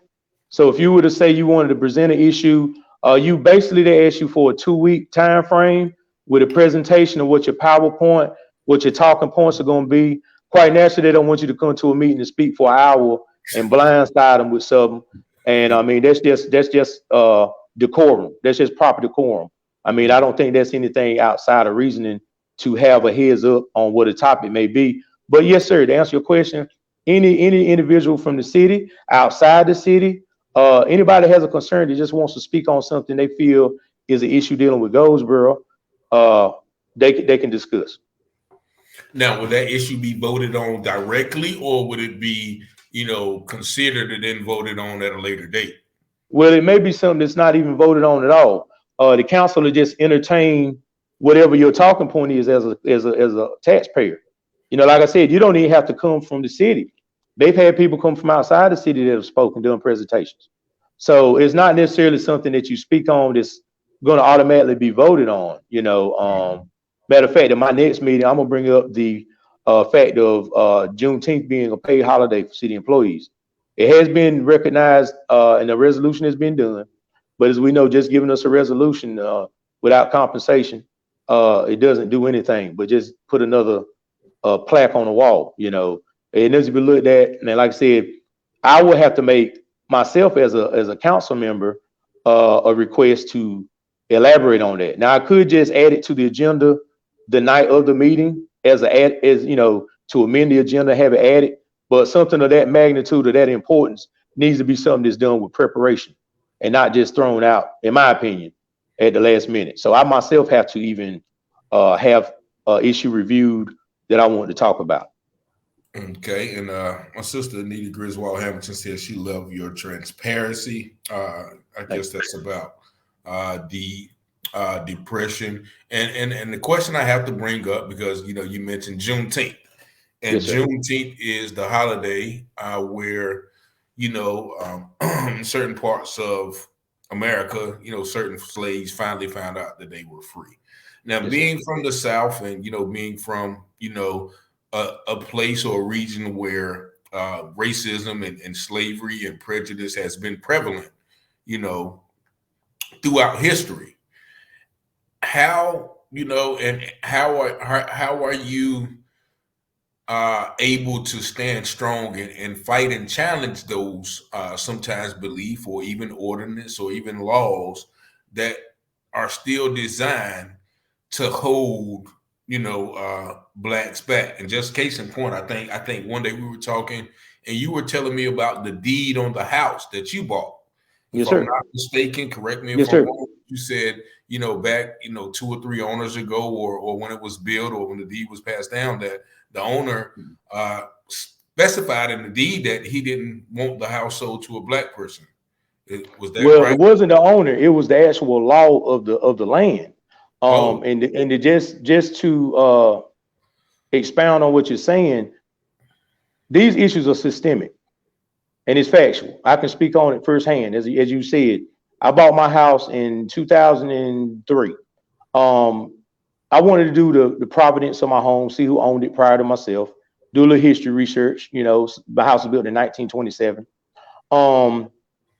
So if you were to say you wanted to present an issue, you basically, they ask you for a 2-week time frame with a presentation of what your PowerPoint, what your talking points are going to be. Quite naturally, they don't want you to come to a meeting and speak for an hour and blindside them with something. And I mean, that's just decorum. That's just proper decorum. I mean, I don't think that's anything outside of reasoning to have a heads up on what a topic may be. But yes, sir, to answer your question, any individual from the city, outside the city, anybody that has a concern that just wants to speak on something they feel is an issue dealing with Goldsboro, they can discuss. Now, would that issue be voted on directly, or would it be, considered and then voted on at a later date? Well, it may be something that's not even voted on at all. The council will just entertain whatever your talking point is as a taxpayer. Like I said, you don't even have to come from the city. They've had people come from outside the city that have spoken, doing presentations. So it's not necessarily something that you speak on that's going to automatically be voted on. Matter of fact, in my next meeting, I'm gonna bring up the fact of Juneteenth being a paid holiday for city employees. It has been recognized and a resolution has been done, but as we know, just giving us a resolution without compensation, it doesn't do anything but just put another plaque on the wall. It needs to be looked at. And like I said, I will have to make myself as a council member a request to elaborate on that. Now I could just add it to the agenda the night of the meeting to amend the agenda, have it added, but something of that magnitude, of that importance, needs to be something that's done with preparation and not just thrown out, in my opinion, at the last minute. So I myself have to even have issue reviewed that I want to talk about. Okay, and my sister Anita Griswold Hamilton says she loved your transparency. I guess that's about the depression, and the question I have to bring up, because you mentioned Juneteenth, and yes, Juneteenth is the holiday where certain parts of America, certain slaves finally found out that they were free. Now, yes, being from the South, and being from a place or a region where racism and slavery and prejudice has been prevalent, throughout history. How are you able to stand strong and fight and challenge those sometimes belief or even ordinance or even laws that are still designed to hold blacks back. And just case in point, I think one day we were talking and you were telling me about the deed on the house that you bought. Yes, If I'm sir. not mistaken, correct me if Yes, I'm sir. wrong. You said, back, 2 or 3 owners ago, or when it was built, or when the deed was passed down, that the owner specified in the deed that he didn't want the house sold to a black person. Was that Well, right? it wasn't the owner; it was the actual law of the land. Oh. And just to expound on what you're saying, these issues are systemic and it's factual. I can speak on it firsthand. As you said, I bought my house in 2003. I wanted to do the provenance of my home, see who owned it prior to myself, do a little history research. The house was built in 1927.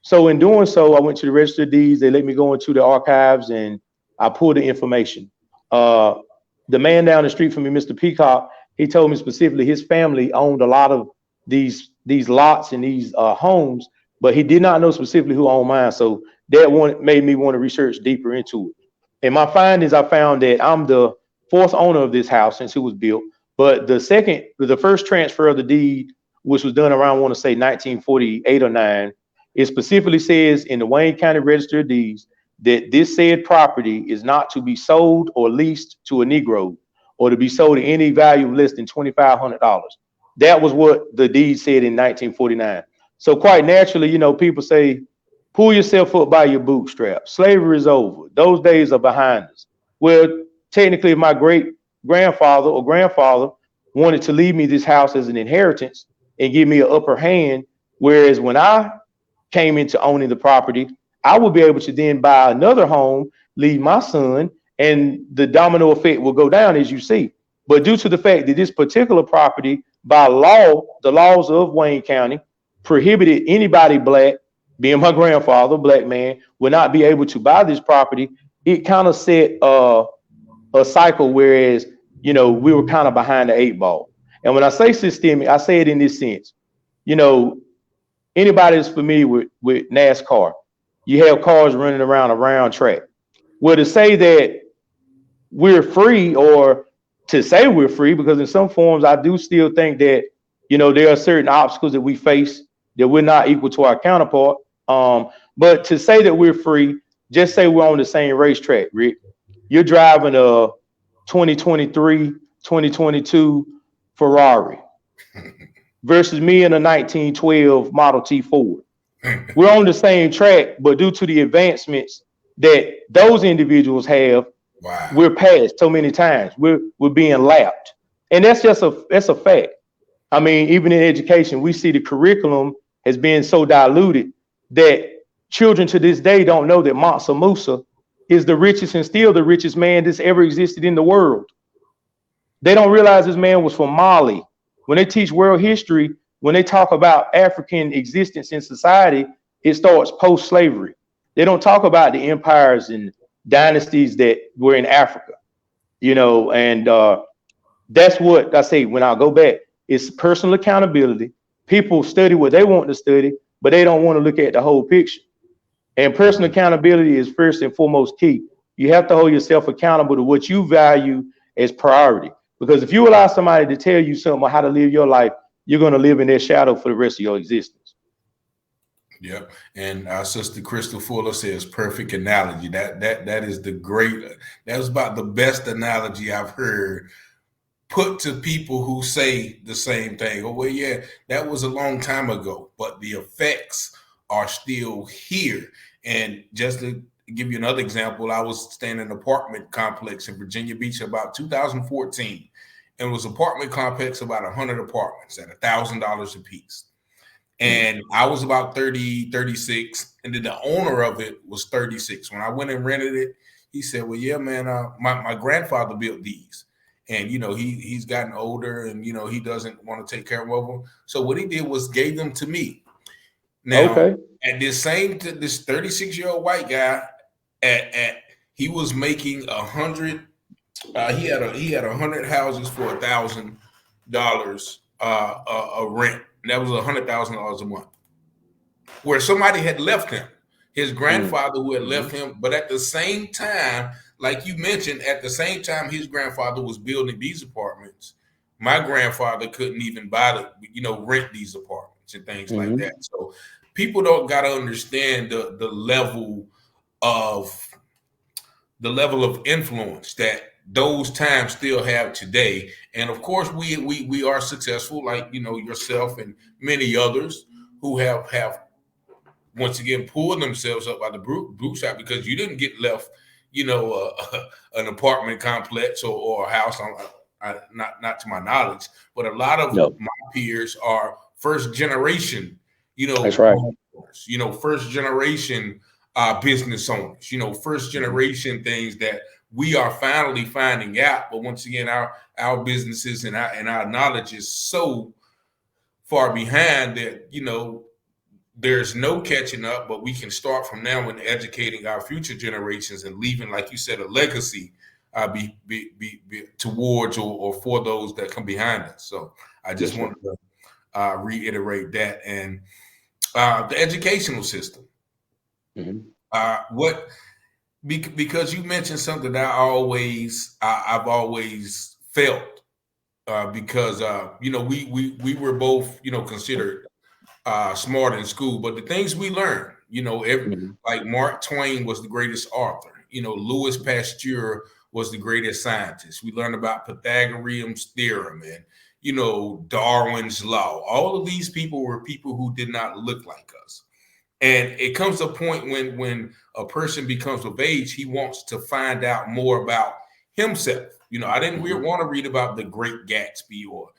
So in doing so, I went to the Register of Deeds. They let me go into the archives and I pulled the information. The man down the street from me, Mr. Peacock, he told me specifically his family owned a lot of these lots and these homes, but he did not know specifically who owned mine. So that made me want to research deeper into it. And my findings, I found that I'm the 4th owner of this house since it was built. But the first transfer of the deed, which was done around, I want to say 1948 or 9, it specifically says in the Wayne County Register of Deeds that this said property is not to be sold or leased to a Negro or to be sold at any value less than $2,500. That was what the deed said in 1949. So quite naturally, people say, pull yourself up by your bootstraps. Slavery is over. Those days are behind us. Well, technically, if my great grandfather or grandfather wanted to leave me this house as an inheritance and give me an upper hand, whereas when I came into owning the property, I would be able to then buy another home, leave my son, and the domino effect will go down, as you see. But due to the fact that this particular property, by law, the laws of Wayne County prohibited anybody black, being my grandfather, black man, would not be able to buy this property. It kind of set a cycle, whereas, we were kind of behind the 8 ball. And when I say systemic, I say it in this sense. Anybody that's familiar with NASCAR, you have cars running around a round track. Well, to say that we're free, or to say we're free, because in some forms, I do still think that, there are certain obstacles that we face that we're not equal to our counterpart. But to say that we're free, just say we're on the same racetrack, Rick. You're driving a 2023, 2022 Ferrari versus me in a 1912 Model T Ford. We're on the same track, but due to the advancements that those individuals have, wow, we're passed so many times. We're being lapped. And that's a fact. I mean, even in education, we see the curriculum has been so diluted that children to this day don't know that Mansa Musa is the richest and still the richest man that's ever existed in the world. They don't realize this man was from Mali. When they teach world history, when they talk about African existence in society, it starts post-slavery. They don't talk about the empires and dynasties that were in Africa, and that's what I say when I go back. It's personal accountability. People study what they want to study, but they don't want to look at the whole picture. And personal accountability is first and foremost key. You have to hold yourself accountable to what you value as priority. Because if you allow somebody to tell you something about how to live your life, you're going to live in their shadow for the rest of your existence. Yep. And our sister Crystal Fuller says perfect analogy. That is that was about the best analogy I've heard put to people who say the same thing. Oh, well, yeah, that was a long time ago, but the effects are still here. And just to give you another example, I was staying in an apartment complex in Virginia Beach about 2014. And it was an apartment complex, about 100 apartments at $1,000 a piece. And I was about 30, 36. And then the owner of it was 36. When I went and rented it, he said, well, yeah, man, my grandfather built these. And, he's gotten older and, he doesn't want to take care of them. So what he did was gave them to me. Now, at this 36-year-old white guy, he was making 100. He had 100 houses for $1,000 a rent. And that was $100,000 a month. Where somebody had left him. his grandfather who had left him. But at the same time, like you mentioned, at the same time his grandfather was building these apartments, my grandfather couldn't even buy rent these apartments and things like that. So people don't got to understand the level of influence that those times still have today. And of course, we are successful, like yourself and many others who have once again pulled themselves up by the bootstrap, because you didn't get left, an apartment complex or a house. Not to my knowledge, but a lot of my peers are first generation, that's right. First generation business owners, first generation things that we are finally finding out. But once again, our businesses and our knowledge is so far behind that, there's no catching up, but we can start from now in educating our future generations and leaving, like you said, a legacy be towards or for those that come behind us. So I just wanted to reiterate that. And the educational system, because you mentioned something that I've always felt, because we were both considered smart in school, but the things we learned, like Mark Twain was the greatest author, Louis Pasteur was the greatest scientist. We learned about Pythagorean's theorem and Darwin's law. All of these people were people who did not look like us. And it comes to a point when a person becomes of age, he wants to find out more about himself. I didn't want to read about the Great Gatsby or,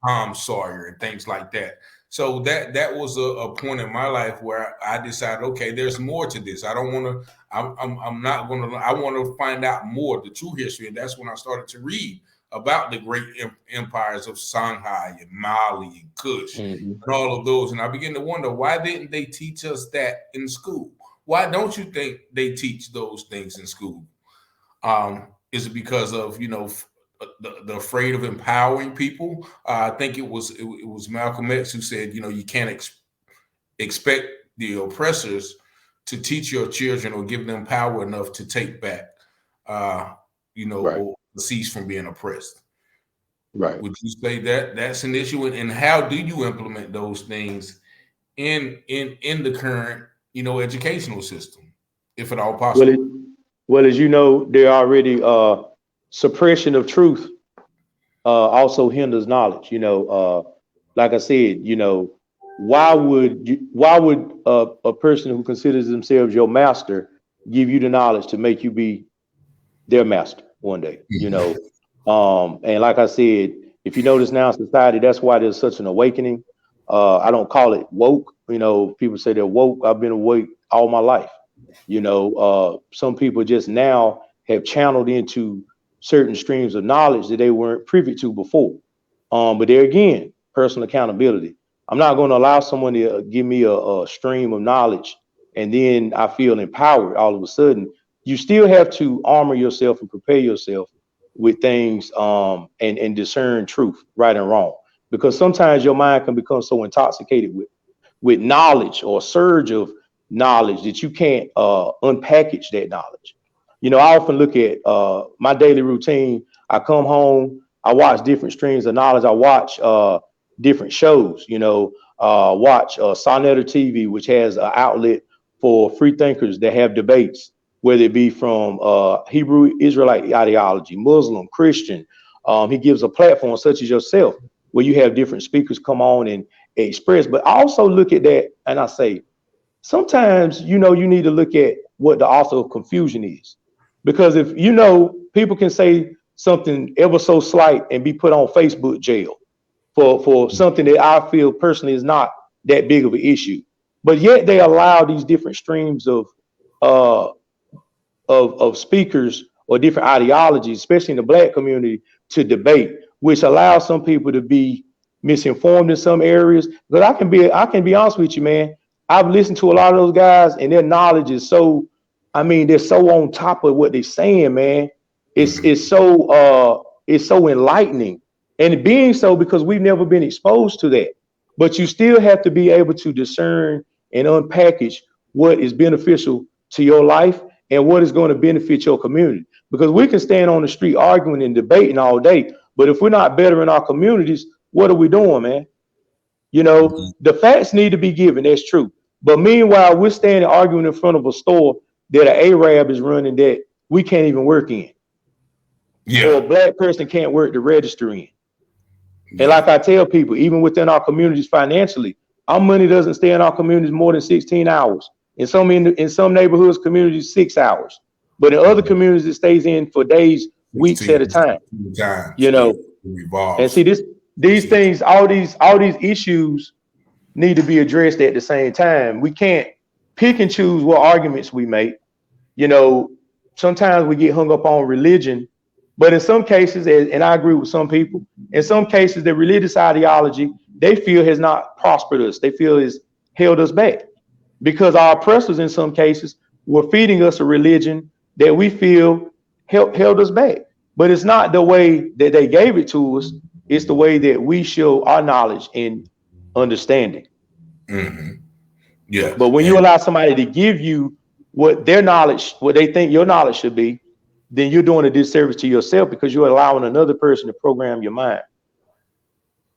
Tom Sawyer and things like that. So that was a point in my life where I decided, okay, there's more to this. I don't want to, I want to find out more, the true history. And that's when I started to read about the great empires of Songhai and Mali and Kush and all of those. And I began to wonder, why didn't they teach us that in school? Why don't you think they teach those things in school? Is it because of, the afraid of empowering people? I think it was Malcolm X who said, you can't expect the oppressors to teach your children or give them power enough to take back, or cease from being oppressed. Right. Would you say that that's an issue? And how do you implement those things in the current, educational system, if at all possible? Well, as you know, there are already suppression of truth also hinders knowledge. Like I said, why would a person who considers themselves your master give you the knowledge to make you be their master one day? And like I said, if you notice now in society, that's why there's such an awakening. I don't call it woke. People say they're woke. I've been awake all my life. Some people just now have channeled into certain streams of knowledge that they weren't privy to before. But there again, personal accountability. I'm not going to allow someone to give me a stream of knowledge and then I feel empowered all of a sudden. You still have to armor yourself and prepare yourself with things and discern truth, right and wrong. Because sometimes your mind can become so intoxicated with knowledge or surge of knowledge that you can't unpackage that knowledge. I often look at my daily routine. I come home, I watch different streams of knowledge. I watch different shows, watch Sonetta TV, which has an outlet for free thinkers that have debates, whether it be from Hebrew Israelite ideology, Muslim, Christian. He gives a platform such as yourself, where you have different speakers come on and express. But I also look at that and I say, sometimes, you need to look at what the author of confusion is. Because if people can say something ever so slight and be put on Facebook jail for something that I feel personally is not that big of an issue, but yet they allow these different streams of speakers or different ideologies, especially in the Black community, to debate, which allows some people to be misinformed in some areas. But I can be honest with you, man. I've listened to a lot of those guys, and their knowledge is so. They're so on top of what they're saying, man. It's so enlightening, and it being so because we've never been exposed to that. But you still have to be able to discern and unpackage what is beneficial to your life and what is going to benefit your community. Because we can stand on the street arguing and debating all day, but if we're not bettering our communities, what are we doing, man? You know, the facts need to be given. That's true. But meanwhile, we're standing arguing in front of a store that an Arab is running that we can't even work in. Yeah. Or a black person can't work the register in. And like I tell people, even within our communities financially, our money doesn't stay in our communities more than 16 hours. In some neighborhoods, communities, 6 hours. But in other communities, it stays in for days, weeks at a time. You know, and see these things, all these issues need to be addressed at the same time. We can't pick and choose what arguments we make. You know, sometimes we get hung up on religion, but in some cases, and I agree with some people, in some cases, the religious ideology they feel has not prospered us. They feel has held us back because our oppressors in some cases were feeding us a religion that we feel held us back. But it's not the way that they gave it to us. It's the way that we show our knowledge and understanding. Mm-hmm. Yeah. But when you allow somebody to give you what their knowledge, what they think your knowledge should be, then you're doing a disservice to yourself because you're allowing another person to program your mind.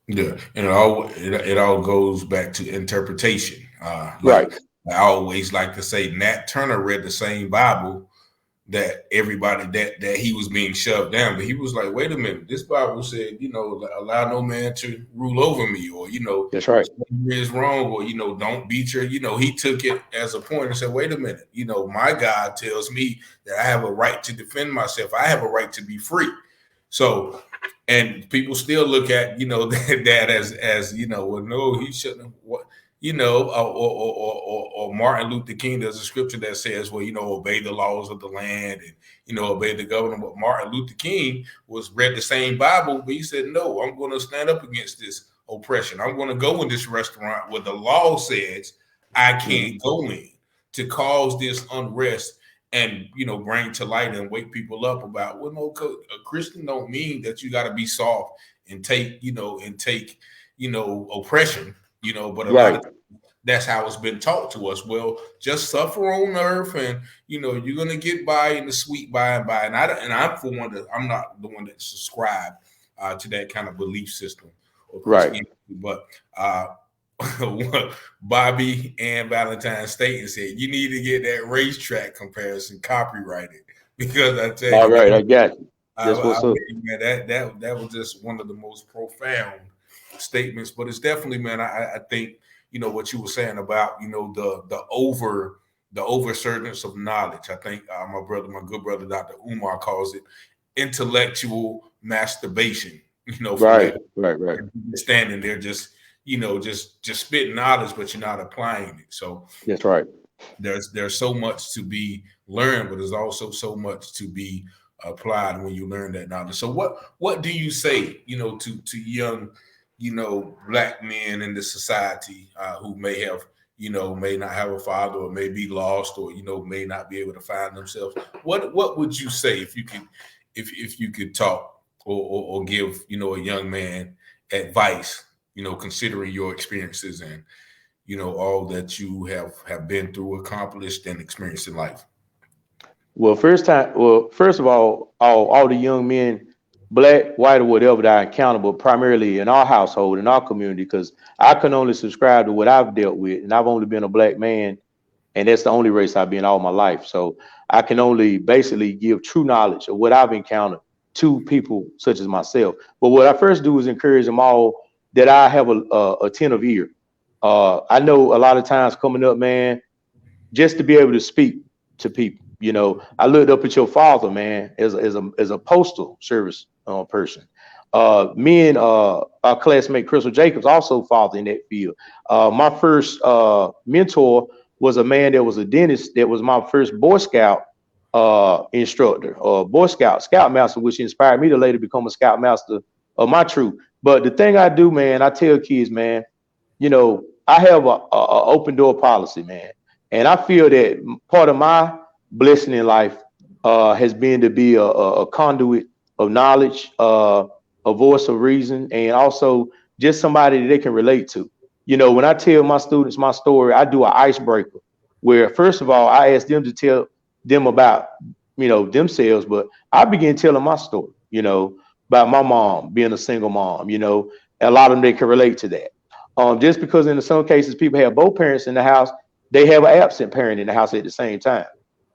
Yeah, and it all goes back to interpretation. Right. I always like to say Nat Turner read the same Bible that everybody that he was being shoved down, but he was like, wait a minute, this Bible said, you know, allow no man to rule over me, or, you know, that's right, is wrong, or, you know, don't beat your, you know, he took it as a point and said, wait a minute, you know, my God tells me that I have a right to defend myself. I have a right to be free. So, and people still look at, you know, that as you know, well, no, he shouldn't have, what, you know, or Martin Luther King, there's a scripture that says, well, you know, obey the laws of the land and, you know, obey the government. But Martin Luther King read the same Bible, but he said, no, I'm going to stand up against this oppression. I'm going to go in this restaurant where the law says I can't go in, to cause this unrest and, you know, bring to light and wake people up about, well, no, a Christian don't mean that you got to be soft and take oppression. You know, but a lot of that's how it's been taught to us. Well, just suffer on earth, and you know you're gonna get by in the sweet by and by. And I'm for one that I'm not the one that subscribe to that kind of belief system, right? But Bobby and Valentine Staten said you need to get that racetrack comparison copyrighted because I tell you, all right, I got you. That was just one of the most profound statements, but it's definitely, man, I think, you know, what you were saying about, you know, the oversurgence of knowledge. I think my good brother, Dr. Umar, calls it intellectual masturbation, you know, right. Standing there just, you know, just spitting knowledge, but you're not applying it. So that's right. There's so much to be learned, but there's also so much to be applied when you learn that knowledge. So what do you say, you know, to young, you know, Black men in the society who may not have a father, or may be lost, or, you know, may not be able to find themselves? What would you say if you could talk or give, you know, a young man advice, you know, considering your experiences and, you know, all that you have been through, accomplished, and experienced in life? Well, first of all the young men, Black, white, or whatever, that I encounter, but primarily in our household, in our community, because I can only subscribe to what I've dealt with, and I've only been a Black man, and that's the only race I've been all my life. So I can only basically give true knowledge of what I've encountered to people such as myself. But what I first do is encourage them all that I have a attentive ear. I know a lot of times coming up, man, just to be able to speak to people. You know, I looked up at your father, man, as a postal service person. Me and our classmate Crystal Jacobs also fathered in that field. My first mentor was a man that was a dentist that was my first Boy Scout instructor, or Boy Scoutmaster, which inspired me to later become a Scoutmaster of my troop. But the thing I do, man, I tell kids, man, you know, I have a open door policy, man. And I feel that part of my blessing in life has been to be a conduit of knowledge, a voice of reason, and also just somebody that they can relate to. You know, when I tell my students my story, I do an icebreaker where first of all, I asked them to tell them about, themselves, but I began telling my story, about my mom being a single mom, a lot of them, they can relate to that. Just because in some cases people have both parents in the house, they have an absent parent in the house at the same time.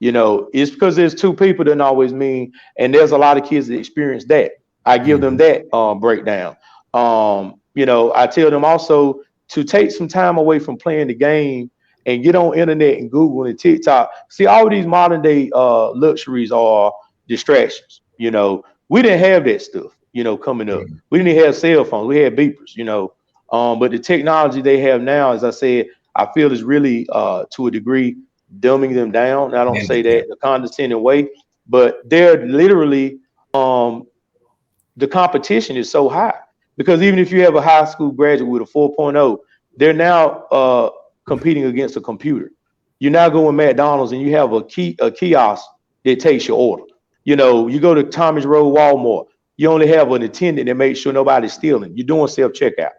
It's because there's two people doesn't always mean, and there's a lot of kids that experience that. I give them that breakdown. I tell them also to take some time away from playing the game and get on internet and Google and TikTok. See, all of these modern day luxuries are distractions. We didn't have that stuff, coming up. We didn't have cell phones. We had beepers, but the technology they have now, as I said, I feel is really to a degree dumbing them down. And I don't say that in a condescending way, but they're literally the competition is so high, because even if you have a high school graduate with a 4.0, they're now competing against a computer. You now go in McDonald's and you have a kiosk that takes your order. You go to Thomas Road Walmart, you only have an attendant that makes sure nobody's stealing. You're doing self-checkout.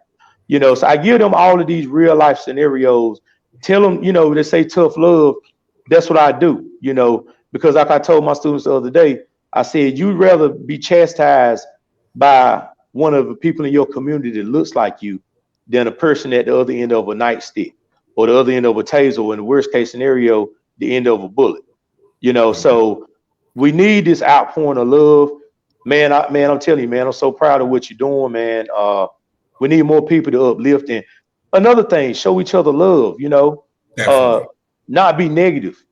So I give them all of these real life scenarios, tell them, they say tough love. That's what I do, because like I told my students the other day, I said, you'd rather be chastised by one of the people in your community that looks like you than a person at the other end of a nightstick or the other end of a taser, or in the worst case scenario, the end of a bullet. So we need this outpouring of love. Man, I'm telling you, man, I'm so proud of what you're doing, man. We need more people to uplift. And another thing, show each other love, not be negative.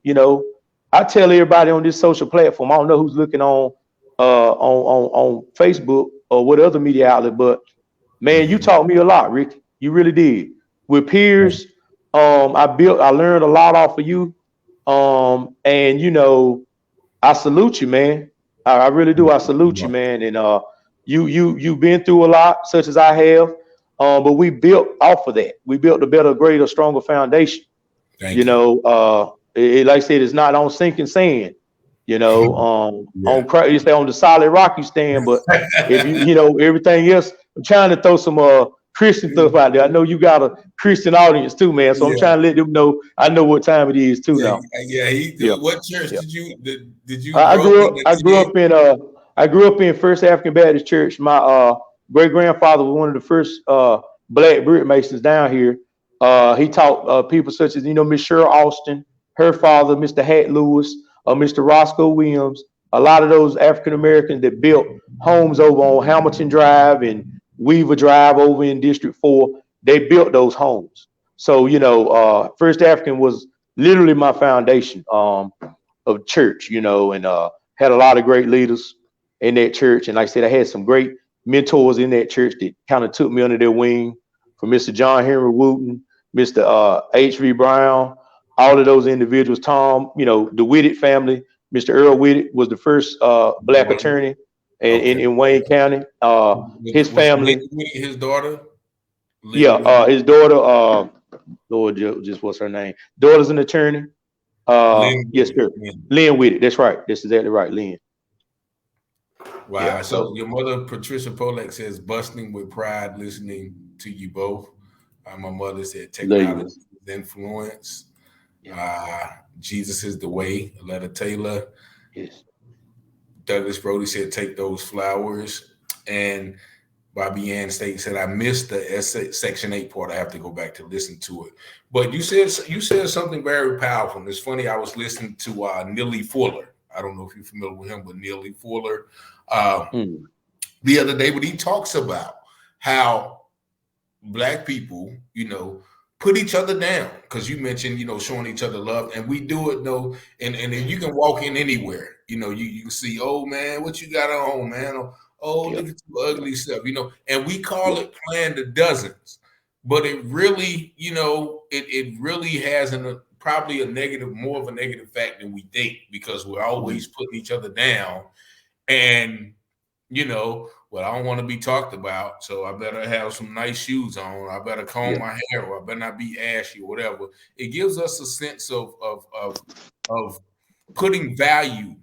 I tell everybody on this social platform, I don't know who's looking on Facebook or what other media outlet, but man, you taught me a lot, Ricky. You really did. With peers, I learned a lot off of you. And I salute you, man. I really do. I salute you, man. And you've been through a lot, such as I have. But we built off of that. We built a better, greater, stronger foundation. Like I said, it's not on sinking sand. On you stay on the solid rock you stand. But if everything else, I'm trying to throw some Christian stuff out there. I know you got a Christian audience too, man. So I'm trying to let them know I know what time it is too now. What church did you I grew up in First African Baptist Church. My great grandfather was one of the first black brick masons down here. He taught people such as Miss Cheryl Austin, her father, Mr. Hat Lewis, Mr. Roscoe Williams, a lot of those African Americans that built homes over on Hamilton Drive and Weaver Drive over in District 4. They built those homes. So First African was literally my foundation of church, and had a lot of great leaders in that church. And like I said, I had some great mentors in that church that kind of took me under their wing, from Mr. John Henry Wooten, Mr. H.V. Brown, all of those individuals. Tom, the Whitted family. Mr. Earl Whitted was the first black attorney in Wayne County. His family. His daughter? His daughter, Lord, just what's her name? Daughter's an attorney. Yes, sir. Lynn Whitted. That's right. That's exactly right, Lynn. Wow. Yeah, so your mother, Patricia Polack, says, busting with pride listening to you both. My mother said, technology is influence. Jesus is the way. Aletta Taylor. Yes. Douglas Brody said, take those flowers. And Bobby Ann State said, I missed the Section 8 part. I have to go back to listen to it. But you said something very powerful. It's funny, I was listening to Neely Fuller. I don't know if you're familiar with him, but Neely Fuller the other day, but he talks about how Black people, put each other down, because you mentioned, showing each other love, and we do it, and you can walk in anywhere, you can see, oh man, what you got on, man? Oh, look at your ugly stuff, and we call it playing the dozens, but it really, it really has probably more of a negative fact than we think, because we're always putting each other down. And, well, I don't want to be talked about, so I better have some nice shoes on. I better comb my hair, or I better not be ashy, or whatever. It gives us a sense of putting value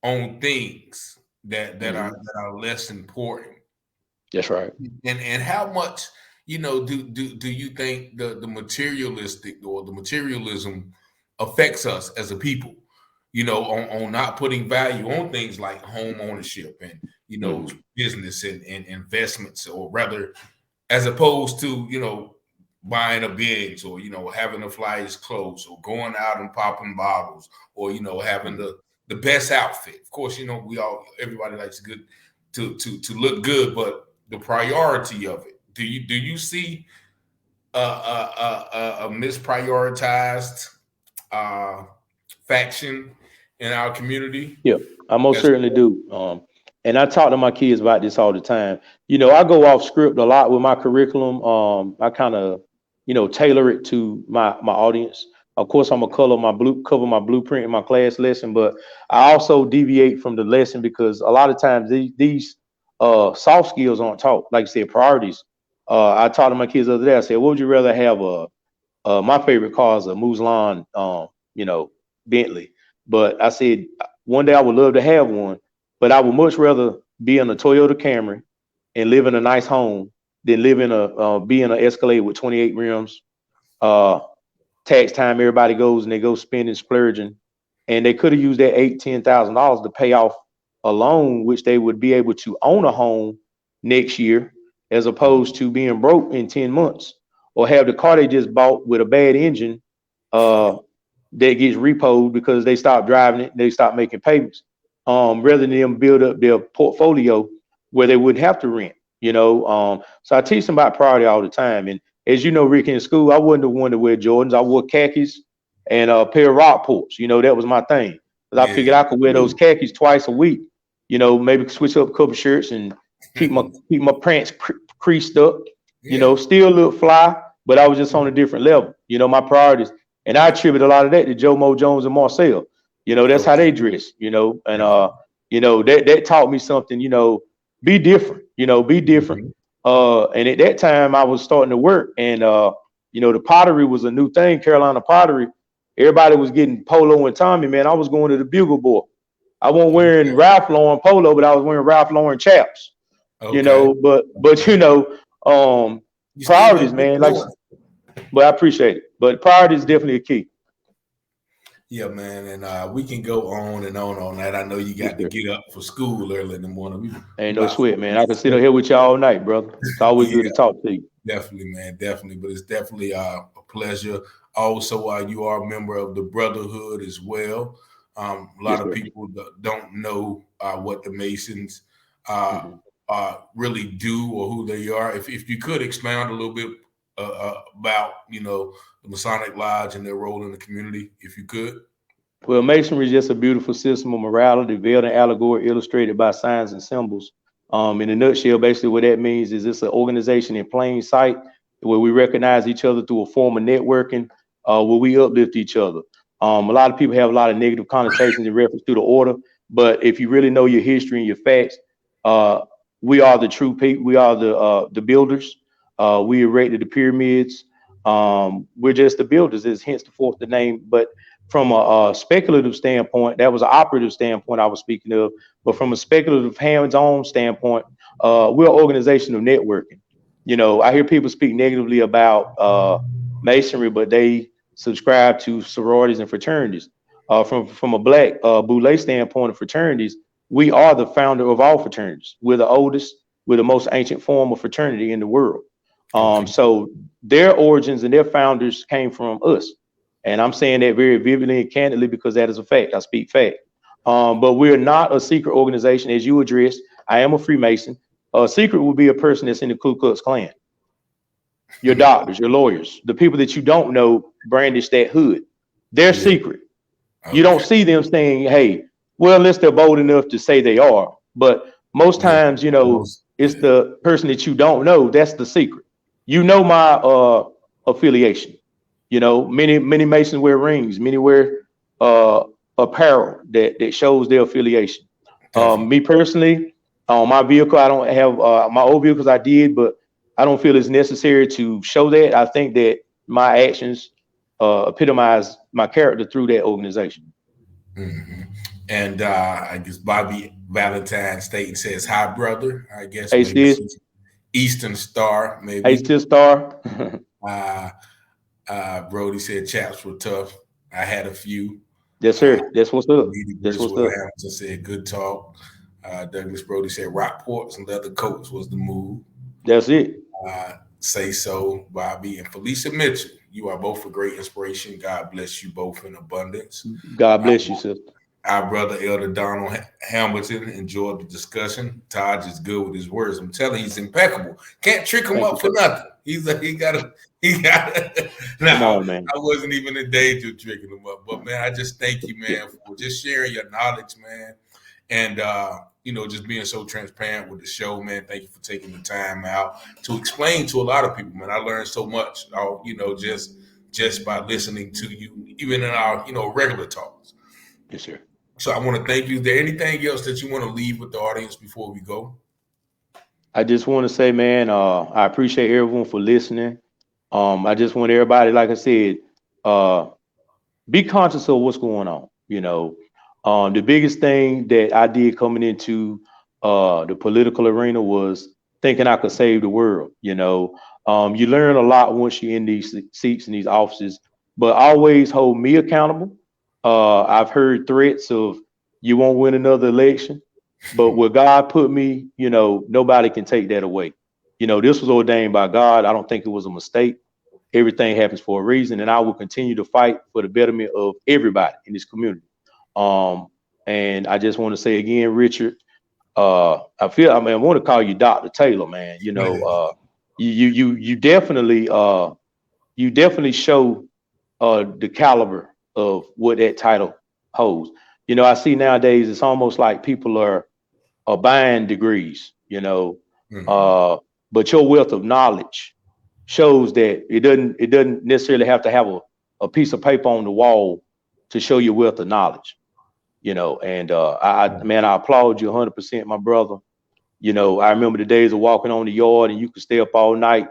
on things that are less important. That's right. And how much, do you think the materialistic or the materialism affects us as a people, you know, on not putting value on things like home ownership and, you know, business and investments, or rather, as opposed to, you know, buying a Benz, or, you know, having the flyers clothes, or going out and popping bottles, or, you know, having the best outfit. Of course, you know, everybody likes to look good, but the priority of it. Do you see a misprioritized faction in our community? Yeah, I most certainly do. And I talk to my kids about this all the time. You know, I go off script a lot with my curriculum. I kind of, you know, tailor it to my audience. Of course, I'm gonna cover my blueprint in my class lesson, but I also deviate from the lesson because a lot of times these soft skills aren't taught. Like I said, priorities. I taught to my kids the other day. I said, "What would you rather have?" My favorite car is a Muslin, you know, Bentley. But I said one day I would love to have one, but I would much rather be in a Toyota Camry and live in a nice home than live in be in an Escalade with 28 rims. Tax time, everybody goes and they go spending, splurging, and they could have used that $10,000 to pay off a loan, which they would be able to own a home next year, as opposed to being broke in 10 months, or have the car they just bought with a bad engine that gets repoed because they stopped driving it, they stopped making payments, rather than them build up their portfolio where they wouldn't have to rent, you know. So I teach them about priority all the time. And as you know, Rick, in school, I wasn't the one to wear Jordans. I wore khakis and a pair of Rockports. You know, that was my thing. Because I figured I could wear those khakis twice a week, you know, maybe switch up a couple shirts and keep my pants creased up, you know, still look fly, but I was just on a different level, you know, my priorities. And I attribute a lot of that to Joe Mo Jones and Marcel. You know, that's how they dress, you know, and you know, that taught me something, you know, be different, you know, be different. And at that time I was starting to work, and you know, the pottery was a new thing, Carolina pottery. Everybody was getting Polo and Tommy, man. I was going to the Bugle Boy. I wasn't wearing Ralph Lauren Polo, but I was wearing Ralph Lauren chaps. You know, but you know, priorities, man. Like, but I appreciate it. But priority is definitely a key. Yeah, man, and we can go on and on that. I know you got to get up for school early in the morning. Ain't no sweat, man. I can sit here with you all night, brother. It's always good to talk to you. Definitely, man, definitely. But it's definitely a pleasure. Also, you are a member of the Brotherhood as well. A lot of people don't know what the Masons really do or who they are. If you could expound a little bit about, you know, the Masonic Lodge and their role in the community, if you could. Well, Masonry is just a beautiful system of morality, veiled and allegory, illustrated by signs and symbols. In a nutshell, basically what that means is it's an organization in plain sight where we recognize each other through a form of networking, where we uplift each other. A lot of people have a lot of negative connotations in reference to the order, but if you really know your history and your facts, we are the true people. We are the builders. We erected the pyramids. We're just the builders, is hence the name. But from a speculative standpoint, that was an operative standpoint I was speaking of. But from a speculative, hands-on standpoint, we're an organization of networking. You know, I hear people speak negatively about Masonry, but they subscribe to sororities and fraternities. From a Black Boule standpoint of fraternities, we are the founder of all fraternities. We're the oldest, we're the most ancient form of fraternity in the world. So their origins and their founders came from us. And I'm saying that very vividly and candidly because that is a fact. I speak fact. But we're not a secret organization, as you addressed. I am a Freemason. A secret would be a person that's in the Ku Klux Klan. Your doctors, your lawyers, the people that you don't know brandish that hood. They're secret. You don't see them saying, hey, well, unless they're bold enough to say they are. But most times, you know, it's the person that you don't know. That's the secret. You know my affiliation. You know, many Masons wear rings. Many wear apparel that shows their affiliation. Me personally, my vehicle, I don't have my old vehicles. I did, but I don't feel it's necessary to show that. I think that my actions epitomize my character through that organization. Mm-hmm. And I guess Bobby Valentine State says, "Hi, brother." I guess Eastern Star, maybe. Eastern Star. Brody said chaps were tough. I had a few. Yes, sir. That's what's up. That's what's up. Hamilton said good talk. Douglas Brody said Rockports and leather coats was the move. That's it. Say so, Bobby and Felicia Mitchell. You are both a great inspiration. God bless you both in abundance. God bless you, sister. Our brother Elder Donald Hamilton enjoyed the discussion. Taj is good with his words. I'm telling you, he's impeccable. Can't trick him up for nothing. He got to. No, man. I wasn't even in danger of tricking him up. But man, I just thank you, man, for just sharing your knowledge, man. And just being so transparent with the show, man. Thank you for taking the time out to explain to a lot of people, man. I learned so much, just by listening to you, even in our, regular talks. Yes, sir. So I want to thank you. Is there anything else that you want to leave with the audience before we go? I just want to say, man, I appreciate everyone for listening. I just want everybody, like I said, be conscious of what's going on. The biggest thing that I did coming into the political arena was thinking I could save the world. You learn a lot once you're in these seats in these offices, but always hold me accountable. I've heard threats of you won't win another election, but where God put me, nobody can take that away. This was ordained by God. I don't think it was a mistake. Everything happens for a reason, and I will continue to fight for the betterment of everybody in this community. And I just want to say again, Richard, I want to call you Dr. Taylor, man. You definitely show the caliber of what that title holds. I see nowadays it's almost like people are buying degrees, but your wealth of knowledge shows that it doesn't necessarily have to have a piece of paper on the wall to show your wealth of knowledge. And I applaud you 100%, my brother. I remember the days of walking on the yard and you could stay up all night,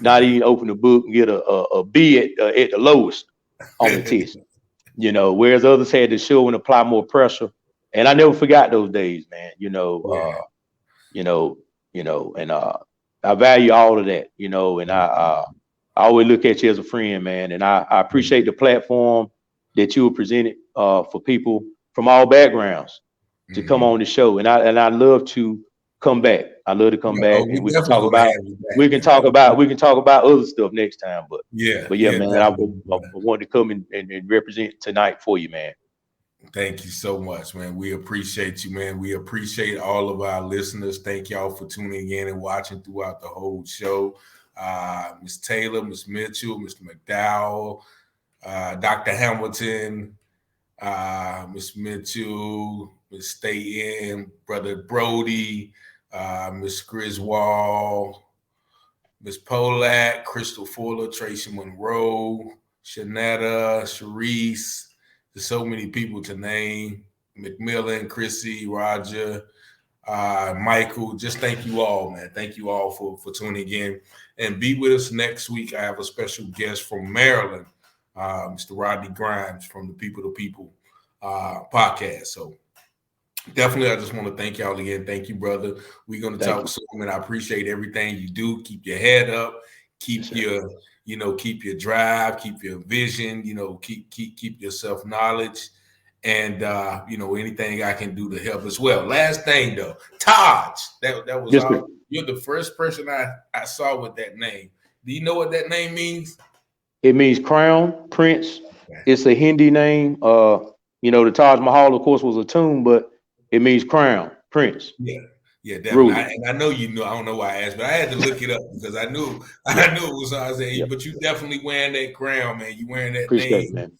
not even open the book and get a B at the lowest on the test. Whereas others had to show and apply more pressure. And I never forgot those days, man. And I value all of that, and I always look at you as a friend, man. And I appreciate the platform that you were presented for people from all backgrounds to come on the show. And I love to come back. I love to come back, and we can talk about other stuff next time. But man, I want to come and represent tonight for you, man. Thank you so much, man. We appreciate you, man. We appreciate all of our listeners. Thank y'all for tuning in and watching throughout the whole show. Ms. Taylor, Ms. Mitchell, Mr. McDowell, Dr. Hamilton, Ms. Mitchell, Ms. Staten, Brother Brody, Ms. Griswold, Ms. Polack, Crystal Fuller, Tracy Monroe, Shanetta, Sharice. There's so many people to name. McMillan, Chrissy, Roger, Michael. Just thank you all, man. Thank you all for tuning in. And be with us next week. I have a special guest from Maryland, Mr. Rodney Grimes from the People to People podcast. So definitely, I just want to thank y'all again. Thank you, brother. We're going to talk soon, and I appreciate everything you do. Keep your head up. Keep your drive, keep your vision, keep your self-knowledge, and anything I can do to help as well. Last thing though, Taj, that was you're the first person I saw with that name. Do you know what that name means? It means crown, prince. Okay. It's a Hindi name. The Taj Mahal, of course, was a tomb, but it means crown, prince. Yeah, definitely. And I know you know. I don't know why I asked, but I had to look it up because I knew it was. I was saying, but you definitely wearing that crown, man. You wearing that name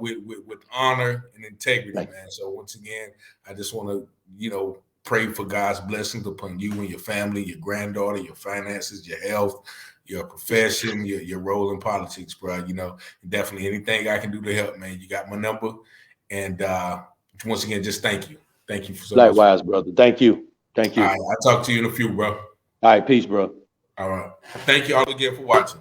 with honor and integrity, man. So once again, I just want to, pray for God's blessings upon you and your family, your granddaughter, your finances, your health, your profession, your role in politics, bro. Definitely anything I can do to help, man. You got my number, and once again, just thank you. Thank you for so much. Likewise, brother. Thank you. Thank you. All right, I'll talk to you in a few, bro. All right, peace, bro. All right. Thank you all again for watching.